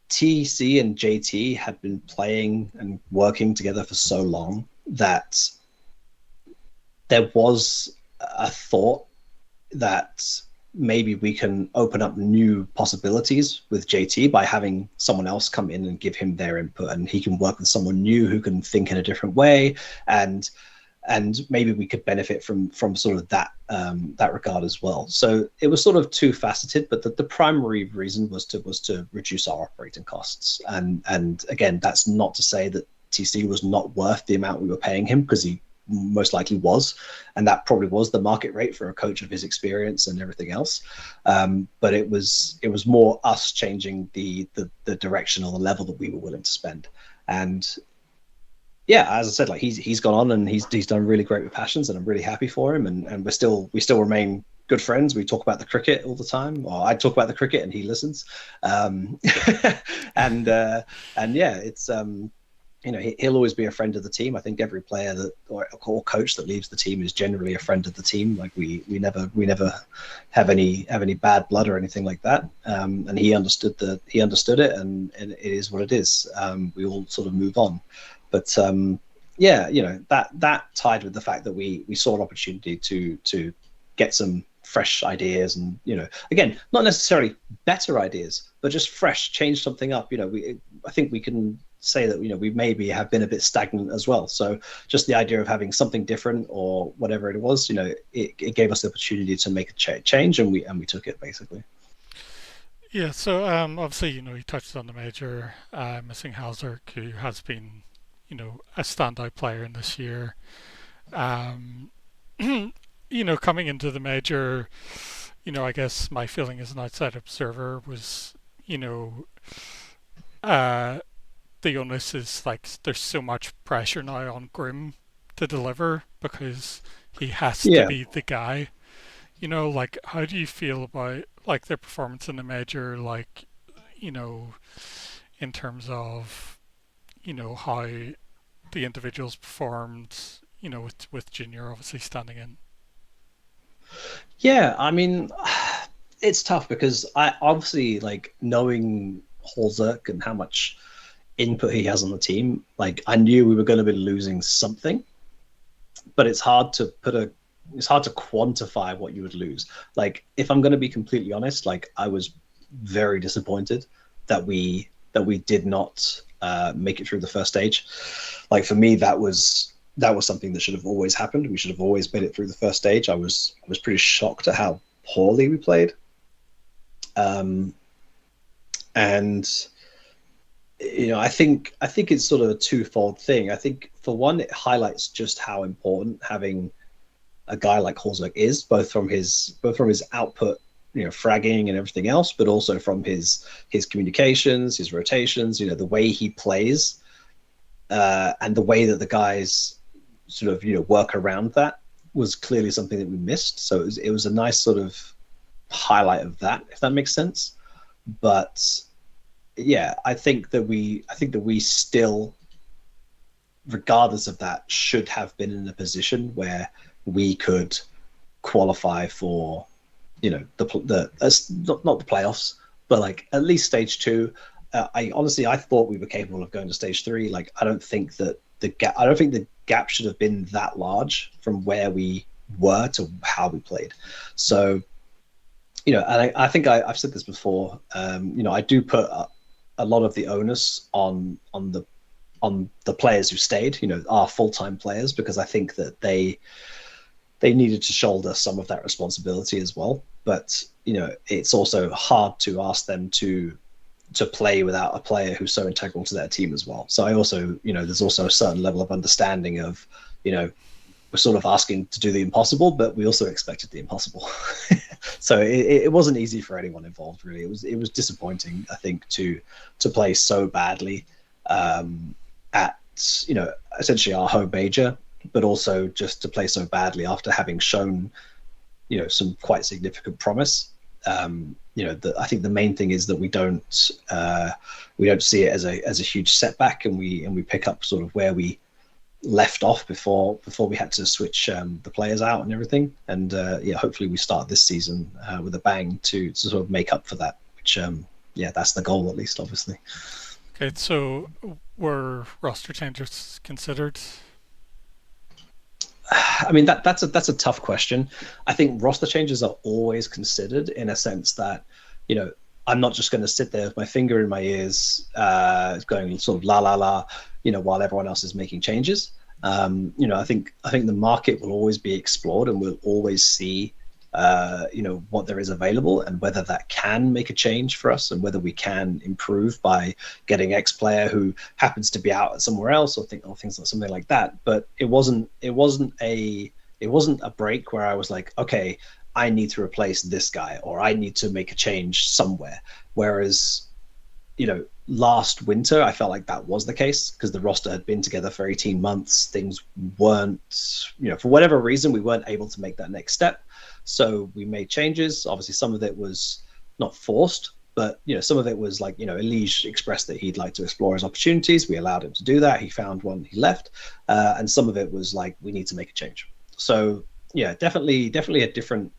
TC and JT had been playing and working together for so long that there was a thought that maybe we can open up new possibilities with JT by having someone else come in and give him their input, and he can work with someone new who can think in a different way, and maybe we could benefit from sort of that regard as well. So it was sort of two faceted, but the primary reason was to reduce our operating costs. And again, that's not to say that TC was not worth the amount we were paying him, because he most likely was, and that probably was the market rate for a coach of his experience and everything else. But it was more us changing the direction or the level that we were willing to spend. And yeah, as I said, like he's gone on and he's done really great with Passions, and I'm really happy for him. And we still remain good friends. We talk about the cricket all the time, or I talk about the cricket and he listens. Um, and yeah, it's he'll always be a friend of the team. I think every player that or coach that leaves the team is generally a friend of the team. Like we never have any bad blood or anything like that. And he understood it, and it is what it is. We all sort of move on, but yeah, that tied with the fact that we saw an opportunity to get some fresh ideas, and again, not necessarily better ideas, but just fresh, change something up. I think we can say that we maybe have been a bit stagnant as well. So just the idea of having something different or whatever it was, it gave us the opportunity to make a change, and we took it basically. yeah. So obviously, you touched on the major missing Hauser, who has been, a standout player in this year. Um, coming into the major, I guess my feeling as an outside observer was, you know, uh, the onus is like there's so much pressure now on Grim to deliver because he has to Yeah. be the guy. Like how do you feel about like their performance in the major? Like, you know, in terms of how the individuals performed. With Junior obviously standing in. Yeah, I mean, it's tough because I obviously like knowing Holzerk and how much input he has on the team, like I knew we were going to be losing something, but it's hard to quantify what you would lose. Like if I'm going to be completely honest, like I was very disappointed that we did not make it through the first stage. Like for me, that was something that should have always happened. We should have always made it through the first stage. I was pretty shocked at how poorly we played. Um, and I think it's sort of a twofold thing. I think for one, it highlights just how important having a guy like Horsberg is, both from his output, fragging and everything else, but also from his communications, his rotations, the way he plays, and the way that the guys sort of work around that was clearly something that we missed. So it was a nice sort of highlight of that, if that makes sense. But yeah, I think that we still, regardless of that, should have been in a position where we could qualify for, not the playoffs, but like at least stage two. I thought we were capable of going to stage three. Like I don't think the gap should have been that large from where we were to how we played. So and I think I've said this before. I do put a lot of the onus on the players who stayed, our full time players, because I think that they needed to shoulder some of that responsibility as well. But it's also hard to ask them to play without a player who's so integral to their team as well. So I also, there's also a certain level of understanding of, we're sort of asking to do the impossible, but we also expected the impossible. So it wasn't easy for anyone involved, really. It was disappointing, I think, to play so badly at essentially our home major, but also just to play so badly after having shown some quite significant promise. I think the main thing is that we don't see it as a huge setback, and we pick up sort of where we left off before we had to switch the players out and everything. And hopefully we start this season with a bang to sort of make up for that. Which that's the goal, at least, obviously. Okay, so were roster changes considered? I mean, that's a tough question. I think roster changes are always considered, in a sense that, you know, I'm not just going to sit there with my finger in my ears, going sort of la la la, while everyone else is making changes. I think the market will always be explored, and we'll always see, what there is available, and whether that can make a change for us, and whether we can improve by getting X player who happens to be out somewhere else, or things like something like that. But it wasn't a break where I was like, okay, I need to replace this guy, or I need to make a change somewhere. Whereas, last winter, I felt like that was the case, because the roster had been together for 18 months. Things weren't, for whatever reason, we weren't able to make that next step. So we made changes. Obviously, some of it was not forced, but some of it was like, Elige expressed that he'd like to explore his opportunities. We allowed him to do that. He found one, he left, and some of it was like, we need to make a change. So yeah, definitely a different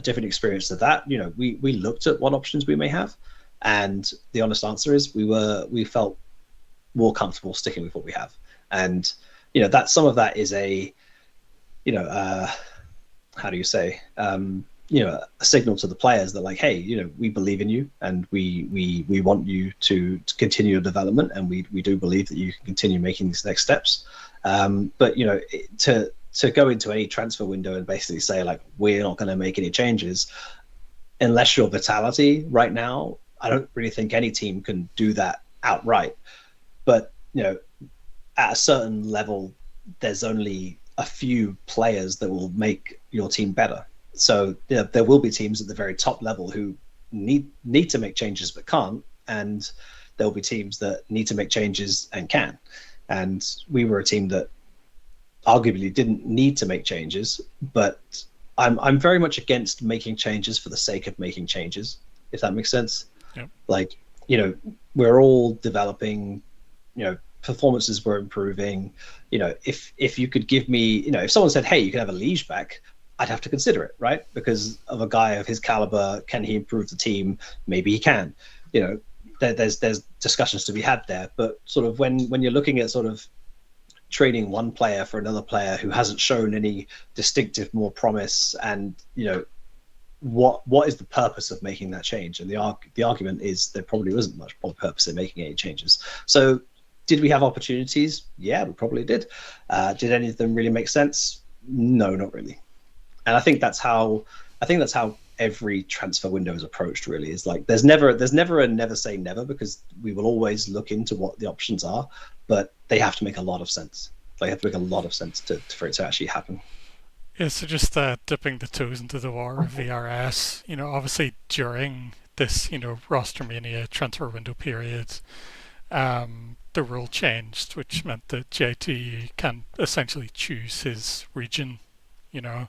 experience to that. We looked at what options we may have, and the honest answer is we felt more comfortable sticking with what we have. And that some of that is a how do you say, a signal to the players that, like, hey, we believe in you, and we want you to continue your development, and we do believe that you can continue making these next steps. But to go into any transfer window and basically say, like, we're not going to make any changes unless you're Vitality right now, I don't really think any team can do that outright. But at a certain level, there's only a few players that will make your team better. So there will be teams at the very top level who need to make changes but can't, and there'll be teams that need to make changes and can. And we were a team that arguably didn't need to make changes, but I'm very much against making changes for the sake of making changes, if that makes sense. Yep. Like, we're all developing, performances were improving. If you could give me, if someone said, hey, you can have a Liege back, I'd have to consider it, right? Because of a guy of his caliber, can he improve the team? Maybe he can. there's discussions to be had there. But sort of when you're looking at sort of trading one player for another player who hasn't shown any distinctive more promise, and what is the purpose of making that change? And the argument is there probably isn't much purpose in making any changes. So did we have opportunities? Yeah, we probably did. Did any of them really make sense? No, not really. And I think that's how every transfer window is approached. Really, is like there's never a never say never, because we will always look into what the options are, but they have to make a lot of sense. They have to make a lot of sense for it to actually happen. Yeah, so just dipping the toes into the water of VRS, obviously during this, roster mania transfer window period, the rule changed, which meant that JT can essentially choose his region, you know.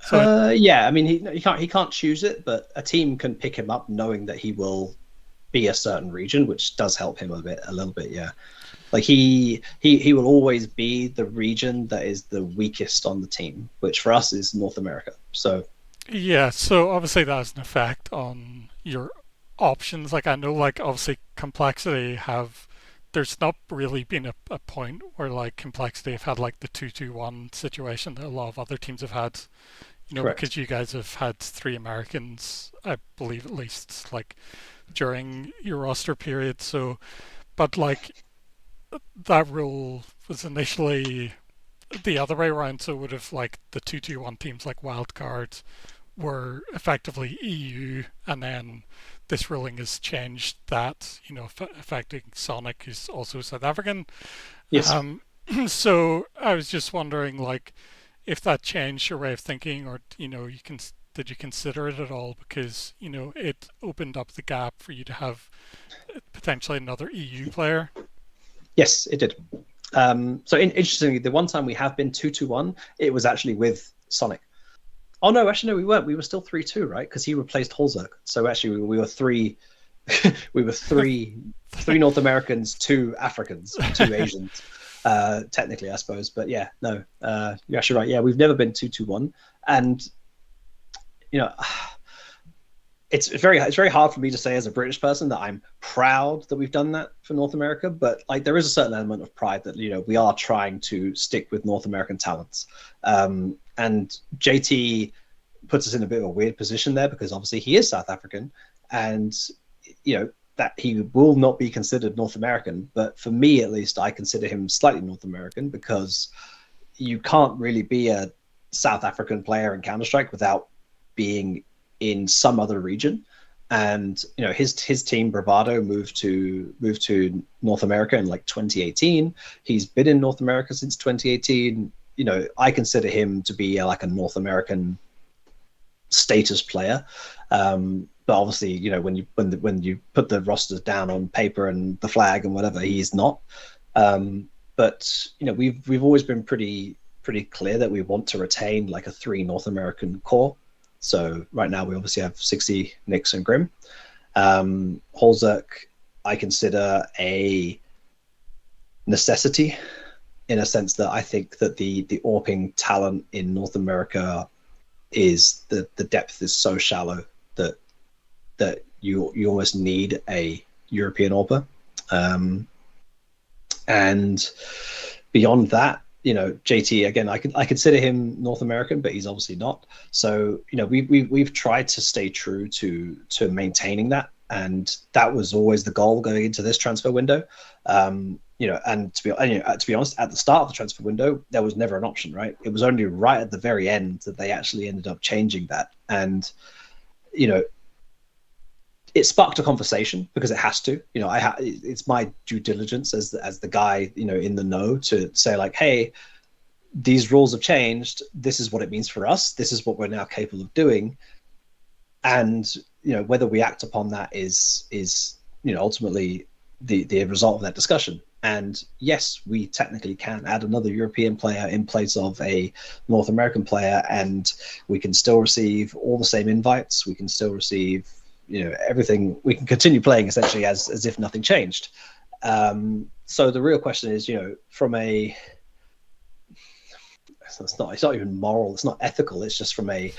So it, Yeah, I mean he can't choose it, but a team can pick him up knowing that he will be a certain region, which does help him a little bit. Yeah, like he will always be the region that is the weakest on the team, which for us is North America. So yeah, so obviously that has an effect on your options. Like I know, like obviously complexity have. There's not really been a point where like complexity have had like the 2-2-1 situation that a lot of other teams have had. Because correct. you guys have had three Americans, I believe at least, like during your roster period. So, but like that rule was initially the other way around. So it would have like the 2-2-1 teams like wildcards were effectively EU, and then this ruling has changed that, affecting Sonic, who's also South African. Yes. Um, so I was just wondering, like, if that changed your way of thinking, or you can did you consider it at all? Because it opened up the gap for you to have potentially another EU player. Yes, it did. So interestingly, the one time we have been 2-2-1, it was actually with Sonic. Oh no, actually no, we weren't. We were still 3-2, right? Because he replaced Holzerk. So actually we were three. We were three North Americans, two Africans, two Asians. Technically, I suppose, but yeah, no, you're actually right. Yeah, we've never been 2-2-1, and you know, it's very hard for me to say as a British person that I'm proud that we've done that for North America, but like there is a certain element of pride that we are trying to stick with North American talents, and JT puts us in a bit of a weird position there because obviously he is South African, and that he will not be considered North American, but for me at least, I consider him slightly North American because you can't really be a South African player in Counter Strike without being in some other region. And his team Bravado moved to North America in like 2018. He's been in North America since 2018. I consider him to be like a North American status player. But obviously, when you put the rosters down on paper and the flag and whatever, he's not. But we've always been pretty clear that we want to retain like a three North American core. So right now we obviously have 60, Nix, and Grim. Holzerk, I consider a necessity in a sense that I think that the AWPing talent in North America is the depth is so shallow that you almost need a European AWPer. And beyond that, JT again, I consider him North American, but he's obviously not. So we've tried to stay true to maintaining that, and that was always the goal going into this transfer window. And to be honest, at the start of the transfer window, there was never an option, right? It was only right at the very end that they actually ended up changing that, and it sparked a conversation because it has to. It's my due diligence as the guy in the know to say like, hey, these rules have changed. This is what it means for us. This is what we're now capable of doing, and whether we act upon that is ultimately the result of that discussion. And yes, we technically can add another European player in place of a North American player, and we can still receive all the same invites. We can still receive everything. We can continue playing essentially as if nothing changed. So the real question is, from a it's not even moral, it's not ethical, it's just from a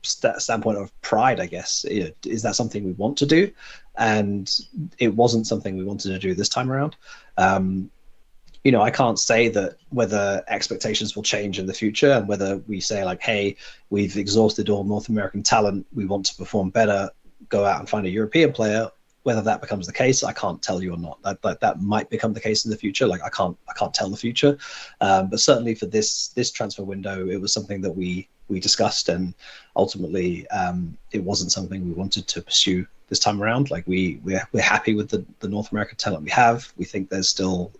standpoint of pride, I guess. Is that something we want to do? and it wasn't something we wanted to do this time around. I can't say that whether expectations will change in the future and whether we say like, hey, we've exhausted all North American talent, we want to perform better, go out and find a European player. Whether that becomes the case, I can't tell you or not. That might become the case in the future. Like I can't tell the future, but certainly for this transfer window, it was something that we discussed, and ultimately it wasn't something we wanted to pursue this time around. Like we're happy with the North American talent we have. We think there's still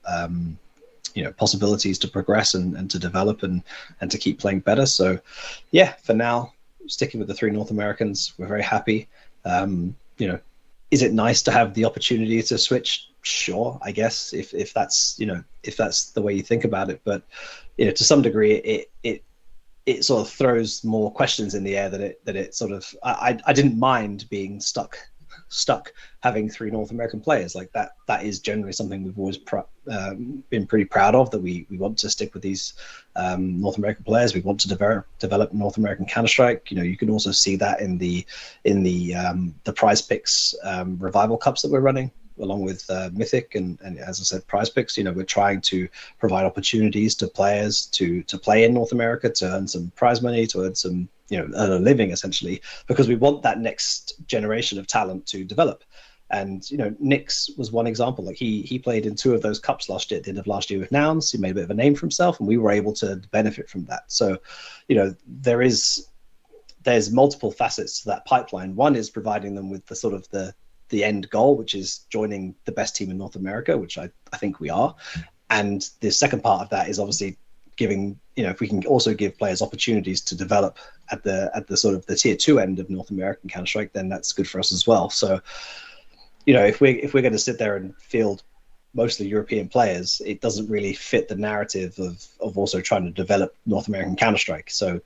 possibilities to progress and to develop and to keep playing better. So yeah, for now, sticking with the three North Americans, we're very happy. Is it nice to have the opportunity to switch? Sure, I guess if that's if that's the way you think about it, but to some degree it sort of throws more questions in the air that it sort of I didn't mind being stuck having three North American players. Like that is generally something we've always been pretty proud of, that we want to stick with these North American players. We want to develop North American Counter-Strike. You can also see that in the Prize Picks Revival Cups that we're running along with Mythic and as I said, Prize Picks. We're trying to provide opportunities to players to play in North America, to earn some prize money, to earn some earn a living essentially, because we want that next generation of talent to develop. And Nix was one example. Like he played in 2 of those cups last year, at the end of last year with Nouns. He made a bit of a name for himself, and we were able to benefit from that. So, there's multiple facets to that pipeline. One is providing them with the sort of the end goal, which is joining the best team in North America, which I think we are. And the second part of that is obviously giving, if we can also give players opportunities to develop at the sort of the tier 2 end of North American Counter-Strike, then that's good for us as well. So, if we're going to sit there and field mostly European players, it doesn't really fit the narrative of also trying to develop North American Counter-Strike. So,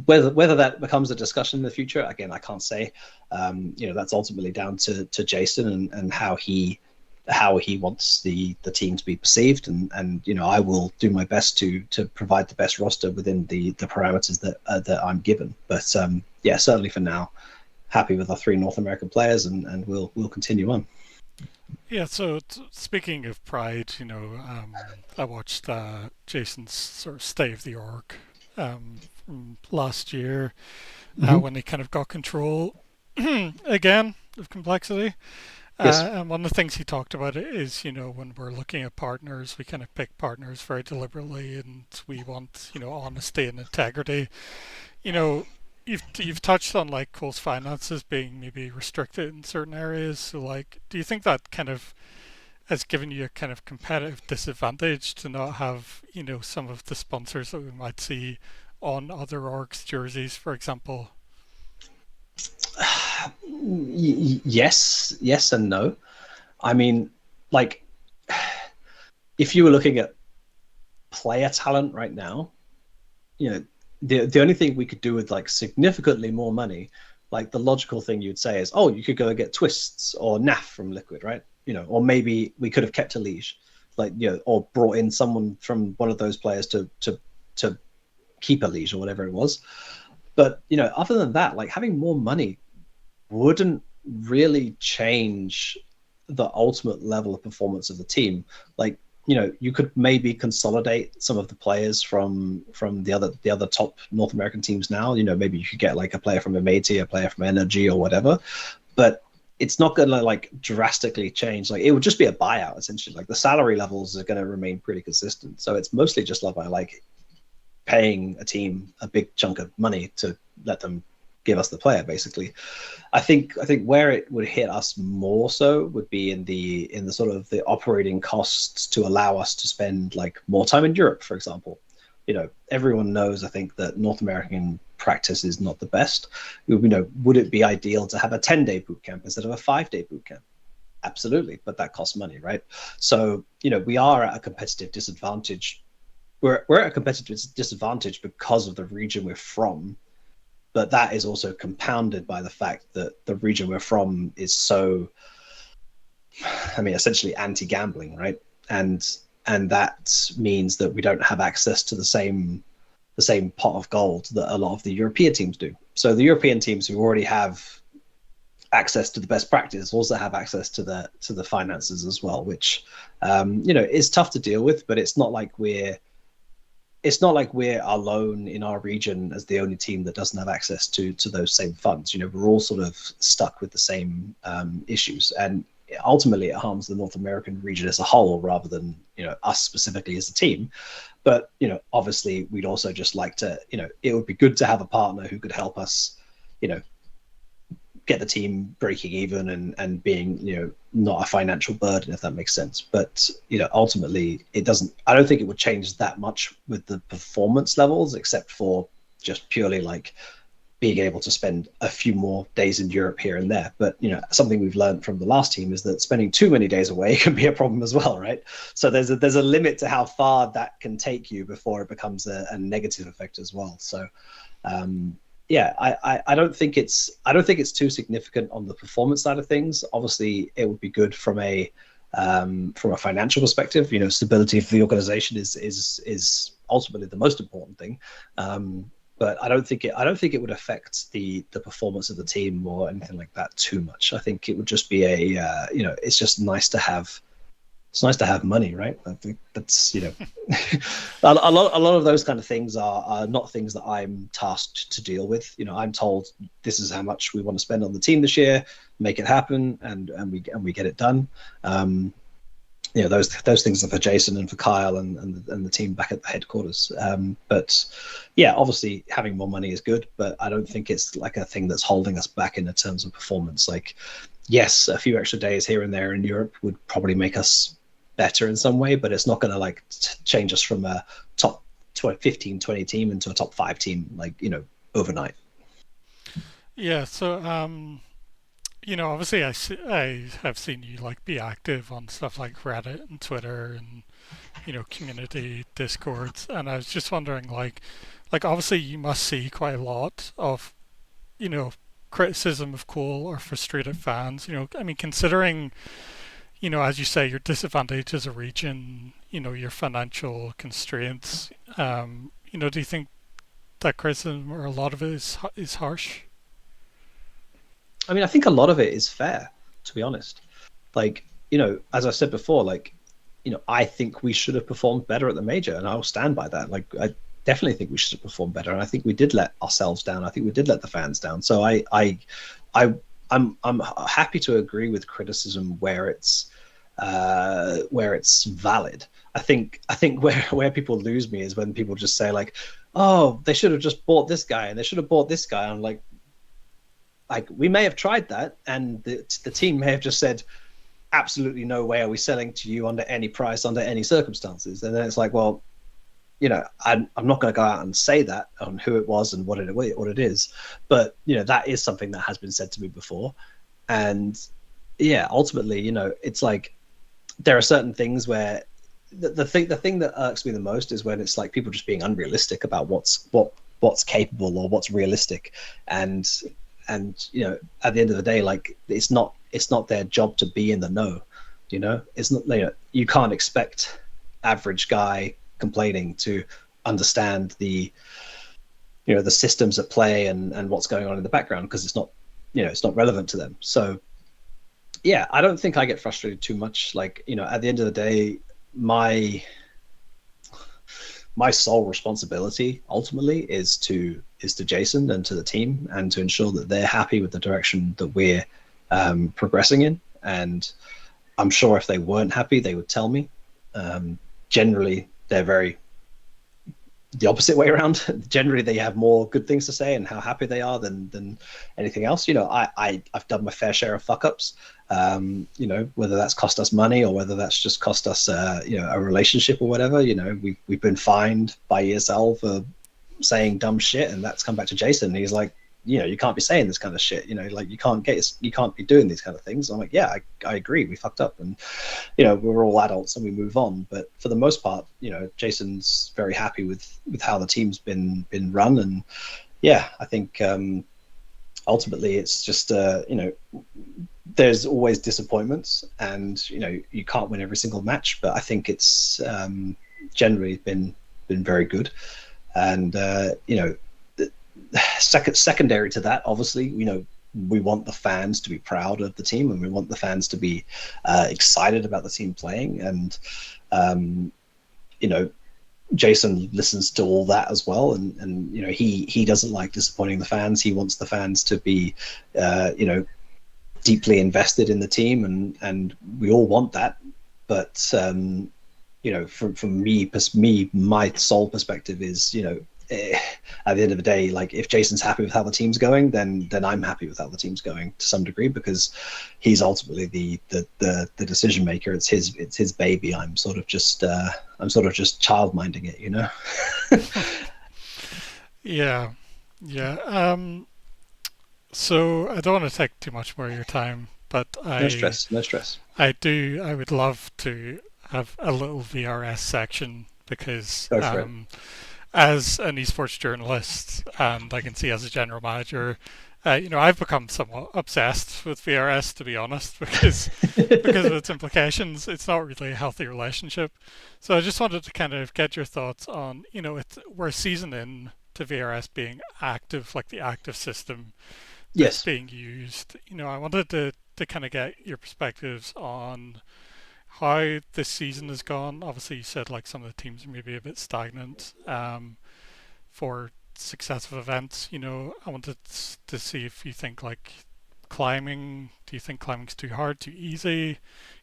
whether that becomes a discussion in the future, again, I can't say. That's ultimately down to Jason and how he wants the team to be perceived, and I will do my best to provide the best roster within the parameters that I'm given. But certainly for now, happy with our 3 North American players, and we'll continue on. Yeah, so speaking of pride, I watched Jason's sort of State of the Org from last year when he kind of got control again of complexity. Yes. And one of the things he talked about is, when we're looking at partners, we kind of pick partners very deliberately, and we want, honesty and integrity. You know, you've touched on like Cole's finances being maybe restricted in certain areas. So, like, do you think that kind of has given you a kind of competitive disadvantage to not have, some of the sponsors that we might see on other orgs' jerseys, for example? Yes and no. I mean, like, if you were looking at player talent right now, the only thing we could do with like significantly more money, like the logical thing you'd say is, oh, you could go and get Twists or NAF from Liquid, right? Or maybe we could have kept a Liege, like, or brought in someone from one of those players to keep a Liege or whatever it was. But other than that, like having more money wouldn't really change the ultimate level of performance of the team. Like, you could maybe consolidate some of the players from the other top North American teams now. Maybe you could get like a player from Amati, a player from Energy or whatever, but it's not going to like drastically change. Like it would just be a buyout essentially. Like the salary levels are going to remain pretty consistent. So it's mostly just like paying a team a big chunk of money to let them give us the player basically. I think where it would hit us more so would be in the sort of the operating costs to allow us to spend like more time in Europe, for example. Everyone knows, I think, that North American practice is not the best. Would it be ideal to have a 10-day boot camp instead of a 5-day boot camp? Absolutely, but that costs money, right? So, we are at a competitive disadvantage. We're at a competitive disadvantage because of the region we're from, but that is also compounded by the fact that the region we're from is so, essentially anti-gambling, right? And that means that we don't have access to the same pot of gold that a lot of the European teams do. So the European teams who already have access to the best practice, also have access to the finances as well, which is tough to deal with. But it's not like we're alone in our region as the only team that doesn't have access to those same funds. We're all sort of stuck with the same issues, and ultimately it harms the North American region as a whole rather than us specifically as a team. But obviously we'd also just like to, it would be good to have a partner who could help us, you know, get the team breaking even and being not a financial burden, if that makes sense. But ultimately it doesn't, I don't think it would change that much with the performance levels, except for just purely like being able to spend a few more days in Europe here and there. But something we've learned from the last team is that spending too many days away can be a problem as well, right? So there's a limit to how far that can take you before it becomes a negative effect as well. So yeah, I don't think it's too significant on the performance side of things. Obviously, it would be good from a financial perspective. Stability for the organization is ultimately the most important thing. But I don't think it would affect the performance of the team or anything like that too much. I think it would just be it's just nice to have. It's nice to have money, right? I think that's a lot of those kind of things are not things that I'm tasked to deal with. I'm told this is how much we want to spend on the team this year, make it happen, and we get it done. Those things are for Jason and for Kyle and the team back at the headquarters. But yeah, obviously having more money is good, but I don't think it's like a thing that's holding us back in terms of performance. Like, yes, a few extra days here and there in Europe would probably make us better in some way, but it's not going to like change us from a top 15, 20 team into a top 5 team, like, overnight. Yeah, so obviously I have seen you like be active on stuff like Reddit and Twitter and community discords, and I was just wondering like obviously you must see quite a lot of you know criticism of Cole or frustrated fans. I mean, considering as you say, your disadvantage as a region, your financial constraints. Do you think that criticism or a lot of it is harsh? I mean, I think a lot of it is fair, to be honest. Like, as I said before, like, I think we should have performed better at the major, and I'll stand by that. Like, I definitely think we should have performed better, and I think we did let ourselves down. I think we did let the fans down. So I'm happy to agree with criticism where it's valid. I think where people lose me is when people just say like, oh, they should have just bought this guy and they should have bought this guy. I'm like we may have tried that, and the team may have just said, absolutely no way are we selling to you under any price, under any circumstances. And then it's like, well, I'm not going to go out and say that on who it was and what it is, but that is something that has been said to me before. And yeah, ultimately, it's like there are certain things where the thing that irks me the most is when it's like people just being unrealistic about what's capable or what's realistic. And at the end of the day, like it's not their job to be in the know. It's not, you can't expect average guy complaining to understand the systems at play and what's going on in the background, because it's not relevant to them. So yeah, I don't think I get frustrated too much. Like, at the end of the day, my sole responsibility ultimately is to Jason and to the team, and to ensure that they're happy with the direction that we're progressing in. And I'm sure if they weren't happy, they would tell me. Generally, they're very the opposite way around. Generally, they have more good things to say and how happy they are than anything else. I've done my fair share of fuck ups. Whether that's cost us money or whether that's just cost us a relationship or whatever. We've been fined by ESL for saying dumb shit, and that's come back to Jason. And he's like, you can't be saying this kind of shit. Like you can't be doing these kind of things. I'm like, yeah, I agree. We fucked up, and we're all adults and we move on. But for the most part, Jason's very happy with how the team's been run. And yeah, I think ultimately it's just there's always disappointments, and you can't win every single match. But I think it's generally been very good. And secondary to that, obviously, we want the fans to be proud of the team, and we want the fans to be excited about the team playing. And um, you know, Jason listens to all that as well, and you know, he doesn't like disappointing the fans. He wants the fans to be you know, deeply invested in the team, and we all want that. But you know, from me, my sole perspective is, you know, at the end of the day, like, if Jason's happy with how the team's going, then I'm happy with how the team's going to some degree, because he's ultimately the decision maker. It's his baby. I'm sort of just child minding it, you know. Yeah, yeah. So I don't want to take too much more of your time, but No stress, no stress. I would love to have a little VRS section because Go for it. as an esports journalist, and I can see as a general manager, I've become somewhat obsessed with VRS, to be honest, because of its implications. It's not really a healthy relationship. So I just wanted to kind of get your thoughts on, we're a season in to VRS being active, like the active system that's Yes. being used. I wanted to kind of get your perspectives on how this season has gone. Obviously, you said like some of the teams are maybe a bit stagnant for successive events. I wanted to see if you think like climbing. Do you think climbing's too hard, too easy?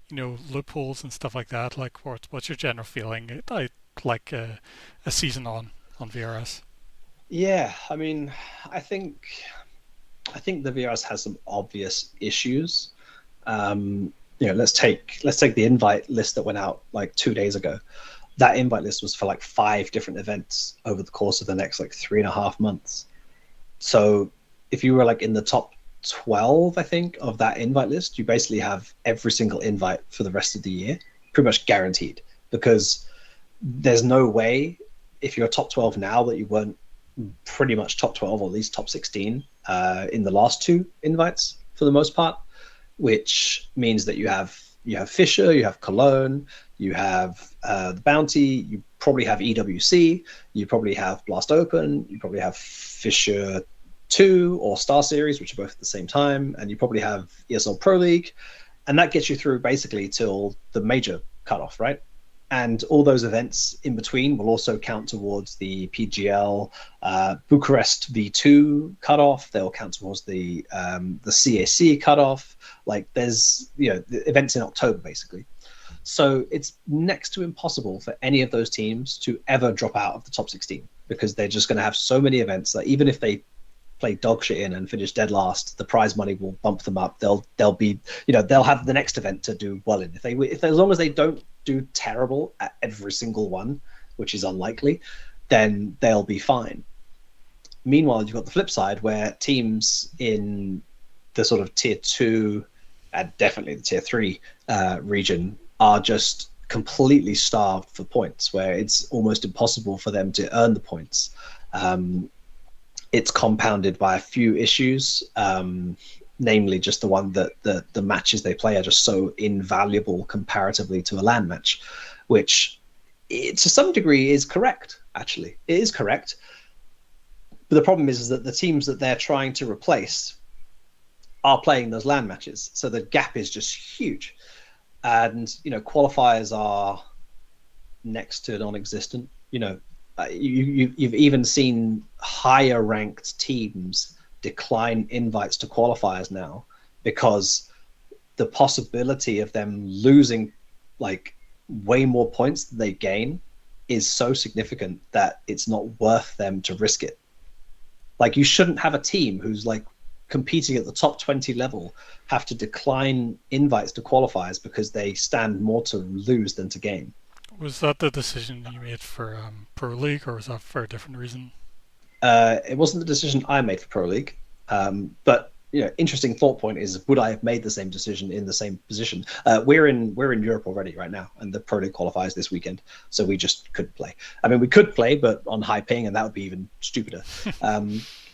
Loopholes and stuff like that. Like, what's your general feeling? I like a season on VRS. Yeah, I mean, I think I think the VRS has some obvious issues. You know, let's take the invite list that went out like 2 days ago. That invite list was for like 5 different events over the course of the next like 3.5 months. So if you were like in the top 12, I think, of that invite list, you basically have every single invite for the rest of the year, pretty much guaranteed, because there's no way, if you're top 12 now, that you weren't pretty much top 12 or at least top 16 in the last two invites for the most part, which means that you have Fisher, you have Cologne, you have the Bounty, you probably have EWC, you probably have Blast Open, you probably have Fisher 2 or Star Series, which are both at the same time, and you probably have ESL Pro League, and that gets you through basically till the major cutoff, right? And all those events in between will also count towards the PGL Bucharest V2 cutoff. They'll count towards the CAC cutoff. Like, there's the events in October basically. So it's next to impossible for any of those teams to ever drop out of the top 16, because they're just going to have so many events that even if they play dog shit in and finish dead last, the prize money will bump them up. They'll be, they'll have the next event to do well in. If as long as they don't do terrible at every single one, which is unlikely, then they'll be fine. Meanwhile, you've got the flip side where teams in the sort of tier 2 and definitely the tier 3 region are just completely starved for points, where it's almost impossible for them to earn the points. It's compounded by a few issues, namely just the one that the matches they play are just so invaluable comparatively to a LAN match, which to some degree is correct. Actually, it is correct. But the problem is that the teams that they're trying to replace are playing those LAN matches, so the gap is just huge. And qualifiers are next to non-existent. You've even seen higher ranked teams decline invites to qualifiers now, because the possibility of them losing like way more points than they gain is so significant that it's not worth them to risk it. Like, you shouldn't have a team who's like competing at the top 20 level have to decline invites to qualifiers because they stand more to lose than to gain. Was that the decision you made for Pro League, or was that for a different reason? It wasn't the decision I made for Pro League, but interesting thought point is, would I have made the same decision in the same position? We're in Europe already right now, and the Pro League qualifies this weekend, so we just couldn't play. I mean, we could play, but on high ping, and that would be even stupider.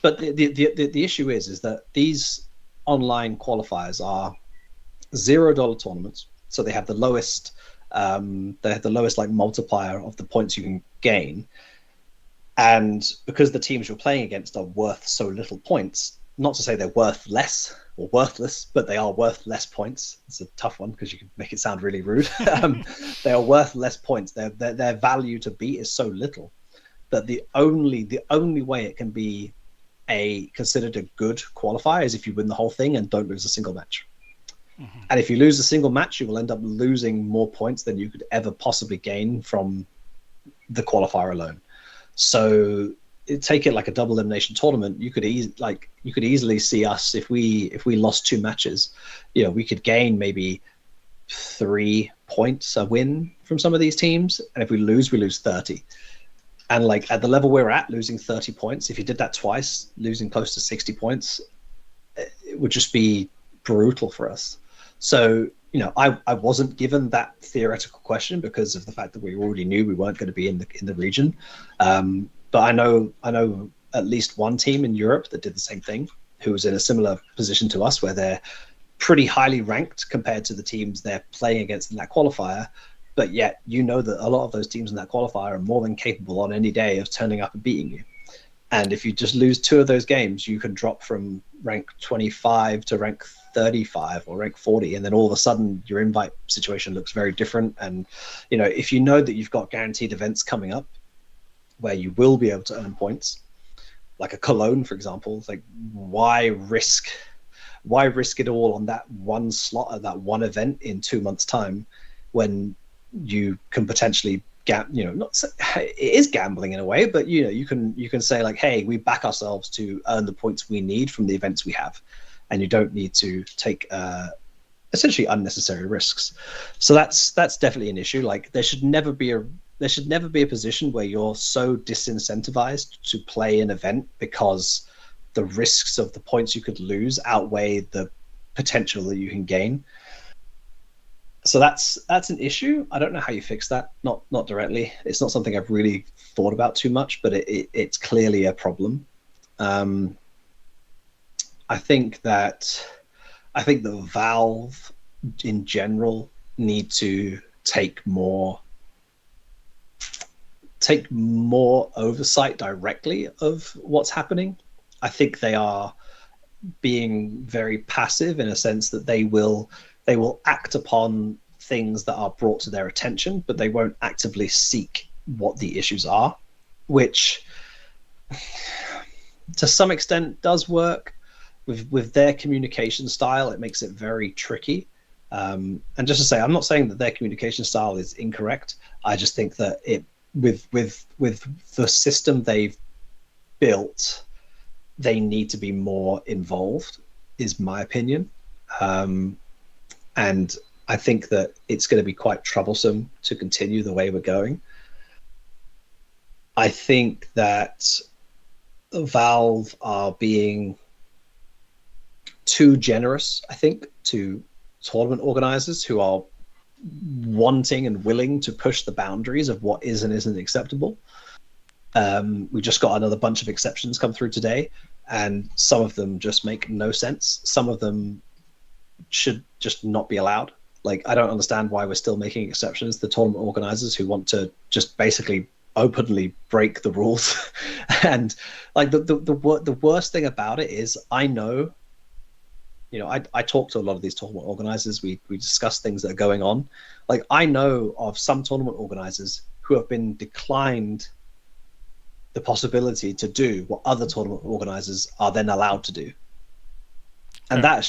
But the issue is that these online qualifiers are $0 tournaments, so they have the lowest like multiplier of the points you can gain. And because the teams you're playing against are worth so little points, not to say they're worth less or worthless, but they are worth less points. It's a tough one because you can make it sound really rude. They are worth less points. Their value to beat is so little that the only way it can be a considered a good qualifier is if you win the whole thing and don't lose a single match. Hmm. And if you lose a single match, you will end up losing more points than you could ever possibly gain from the qualifier alone. So take it like a double elimination tournament. You could easily see us if we lost two matches, we could gain maybe 3 points a win from some of these teams, and if we lose 30. And like at the level we're at, losing 30 points, if you did that twice, losing close to 60 points, it would just be brutal for us. So, I wasn't given that theoretical question because of the fact that we already knew we weren't going to be in the region. But I know at least one team in Europe that did the same thing, who was in a similar position to us, where they're pretty highly ranked compared to the teams they're playing against in that qualifier. But yet, that a lot of those teams in that qualifier are more than capable on any day of turning up and beating you. And if you just lose two of those games, you can drop from rank 25 to rank 35 or rank 40. And then all of a sudden, your invite situation looks very different. And, if you know that you've got guaranteed events coming up where you will be able to earn points, like a Cologne, for example, it's like, why risk it all on that one slot at that one event in 2 months' time when you can potentially not it is gambling in a way, but you can say like, hey, we back ourselves to earn the points we need from the events we have, and you don't need to take essentially unnecessary risks. So that's definitely an issue. Like there should never be a position where you're so disincentivized to play an event because the risks of the points you could lose outweigh the potential that you can gain. So that's an issue. I don't know how you fix that. Not directly. It's not something I've really thought about too much, but it's clearly a problem. Um, I think that the Valve in general need to take more oversight directly of what's happening. I think they are being very passive in a sense that they will act upon things that are brought to their attention, but they won't actively seek what the issues are, which to some extent does work with their communication style. It makes it very tricky. And just to say, I'm not saying that their communication style is incorrect. I just think that it with the system they've built, they need to be more involved, is my opinion. And I think that it's going to be quite troublesome to continue the way we're going. I think that Valve are being too generous, I think, to tournament organizers who are wanting and willing to push the boundaries of what is and isn't acceptable. We just got another bunch of exceptions come through today, and some of them just make no sense. Some of them should just not be allowed. Like, I don't understand why we're still making exceptions to tournament organizers who want to just basically openly break the rules. And like the worst thing about it is, I know, I talk to a lot of these tournament organizers. We discuss things that are going on. Like, I know of some tournament organizers who have been declined the possibility to do what other tournament organizers are then allowed to do. And Okay.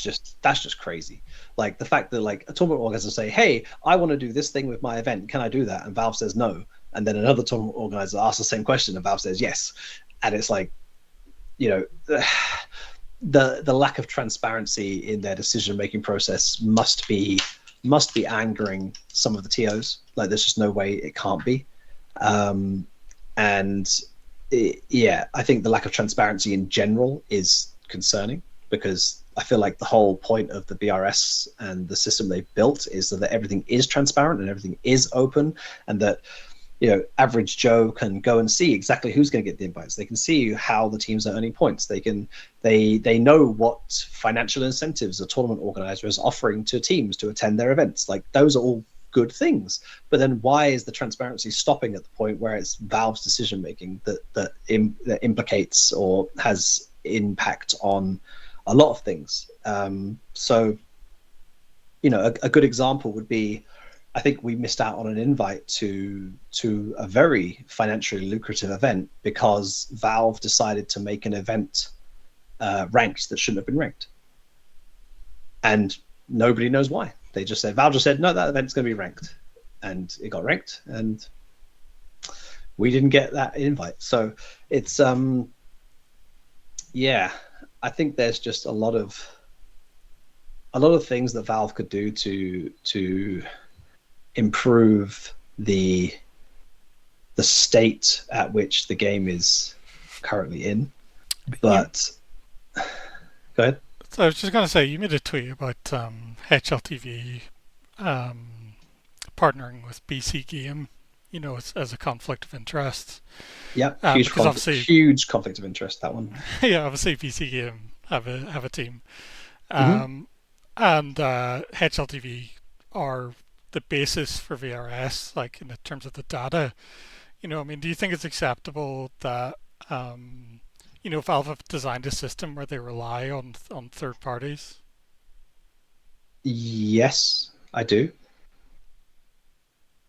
that's just crazy. Like the fact that like a tournament organizer say, hey, I want to do this thing with my event, can I do that? And Valve says no. And then another tournament organizer asks the same question and Valve says yes. And it's like, you know the lack of transparency in their decision making process must be angering some of the TOs. Like, there's just no way it can't be. Um, and I think the lack of transparency in general is concerning, because I feel like the whole point of the VRS and the system they've built is that everything is transparent and everything is open, and that average Joe can go and see exactly who's going to get the invites. They can see how the teams are earning points. They know what financial incentives a tournament organizer is offering to teams to attend their events. Like, those are all good things. But then why is the transparency stopping at the point where it's Valve's decision making that implicates or has impact on a lot of things. So, a good example would be, I think we missed out on an invite to a very financially lucrative event because Valve decided to make an event ranked that shouldn't have been ranked, and nobody knows why. They just said Valve just said no, that event's going to be ranked, and it got ranked, and we didn't get that invite. So it's yeah, I think there's just a lot of things that Valve could do to improve the state at which the game is currently in. You, But go ahead. so I was just going to say, you made a tweet about HLTV um, partnering with BC Game, as a conflict of interest. Yeah, Because obviously, huge conflict of interest, that one. yeah, obviously BC Game have a team, Hmm. um, and HLTV are the basis for VRS, like in the terms of the data. I mean, do you think it's acceptable that Valve have designed a system where they rely on third parties? Yes, I do.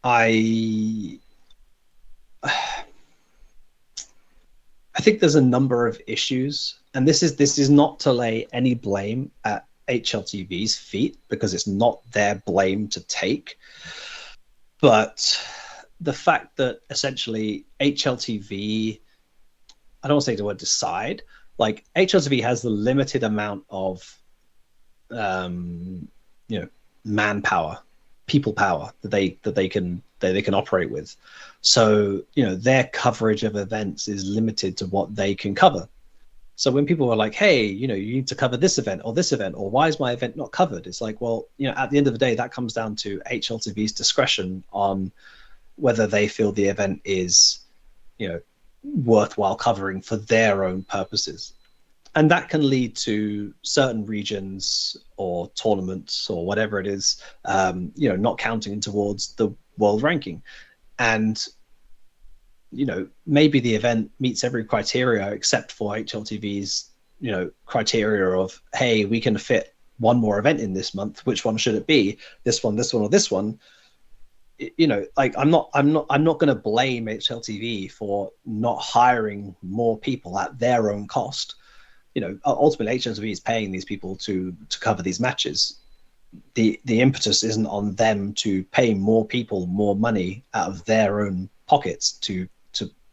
I I think there's a number of issues, and this is not to lay any blame at HLTV's feet because it's not their blame to take. But the fact that essentially HLTV, I don't want to say the word decide, like HLTV has the limited amount of um, manpower, people power that they can operate with. So their coverage of events is limited to what they can cover. So when people are like, hey, you need to cover this event or this event, or why is my event not covered? It's like, well, at the end of the day, that comes down to HLTV's discretion on whether they feel the event is, you know, worthwhile covering for their own purposes. And that can lead to certain regions or tournaments or whatever it is, not counting towards the world ranking. And maybe the event meets every criteria except for HLTV's criteria of, hey, we can fit one more event in this month. Which one should it be? This one, this one, or this one? Like I'm not going to blame HLTV for not hiring more people at their own cost. Ultimately HLTV is paying these people to cover these matches. The impetus isn't on them to pay more people more money out of their own pockets to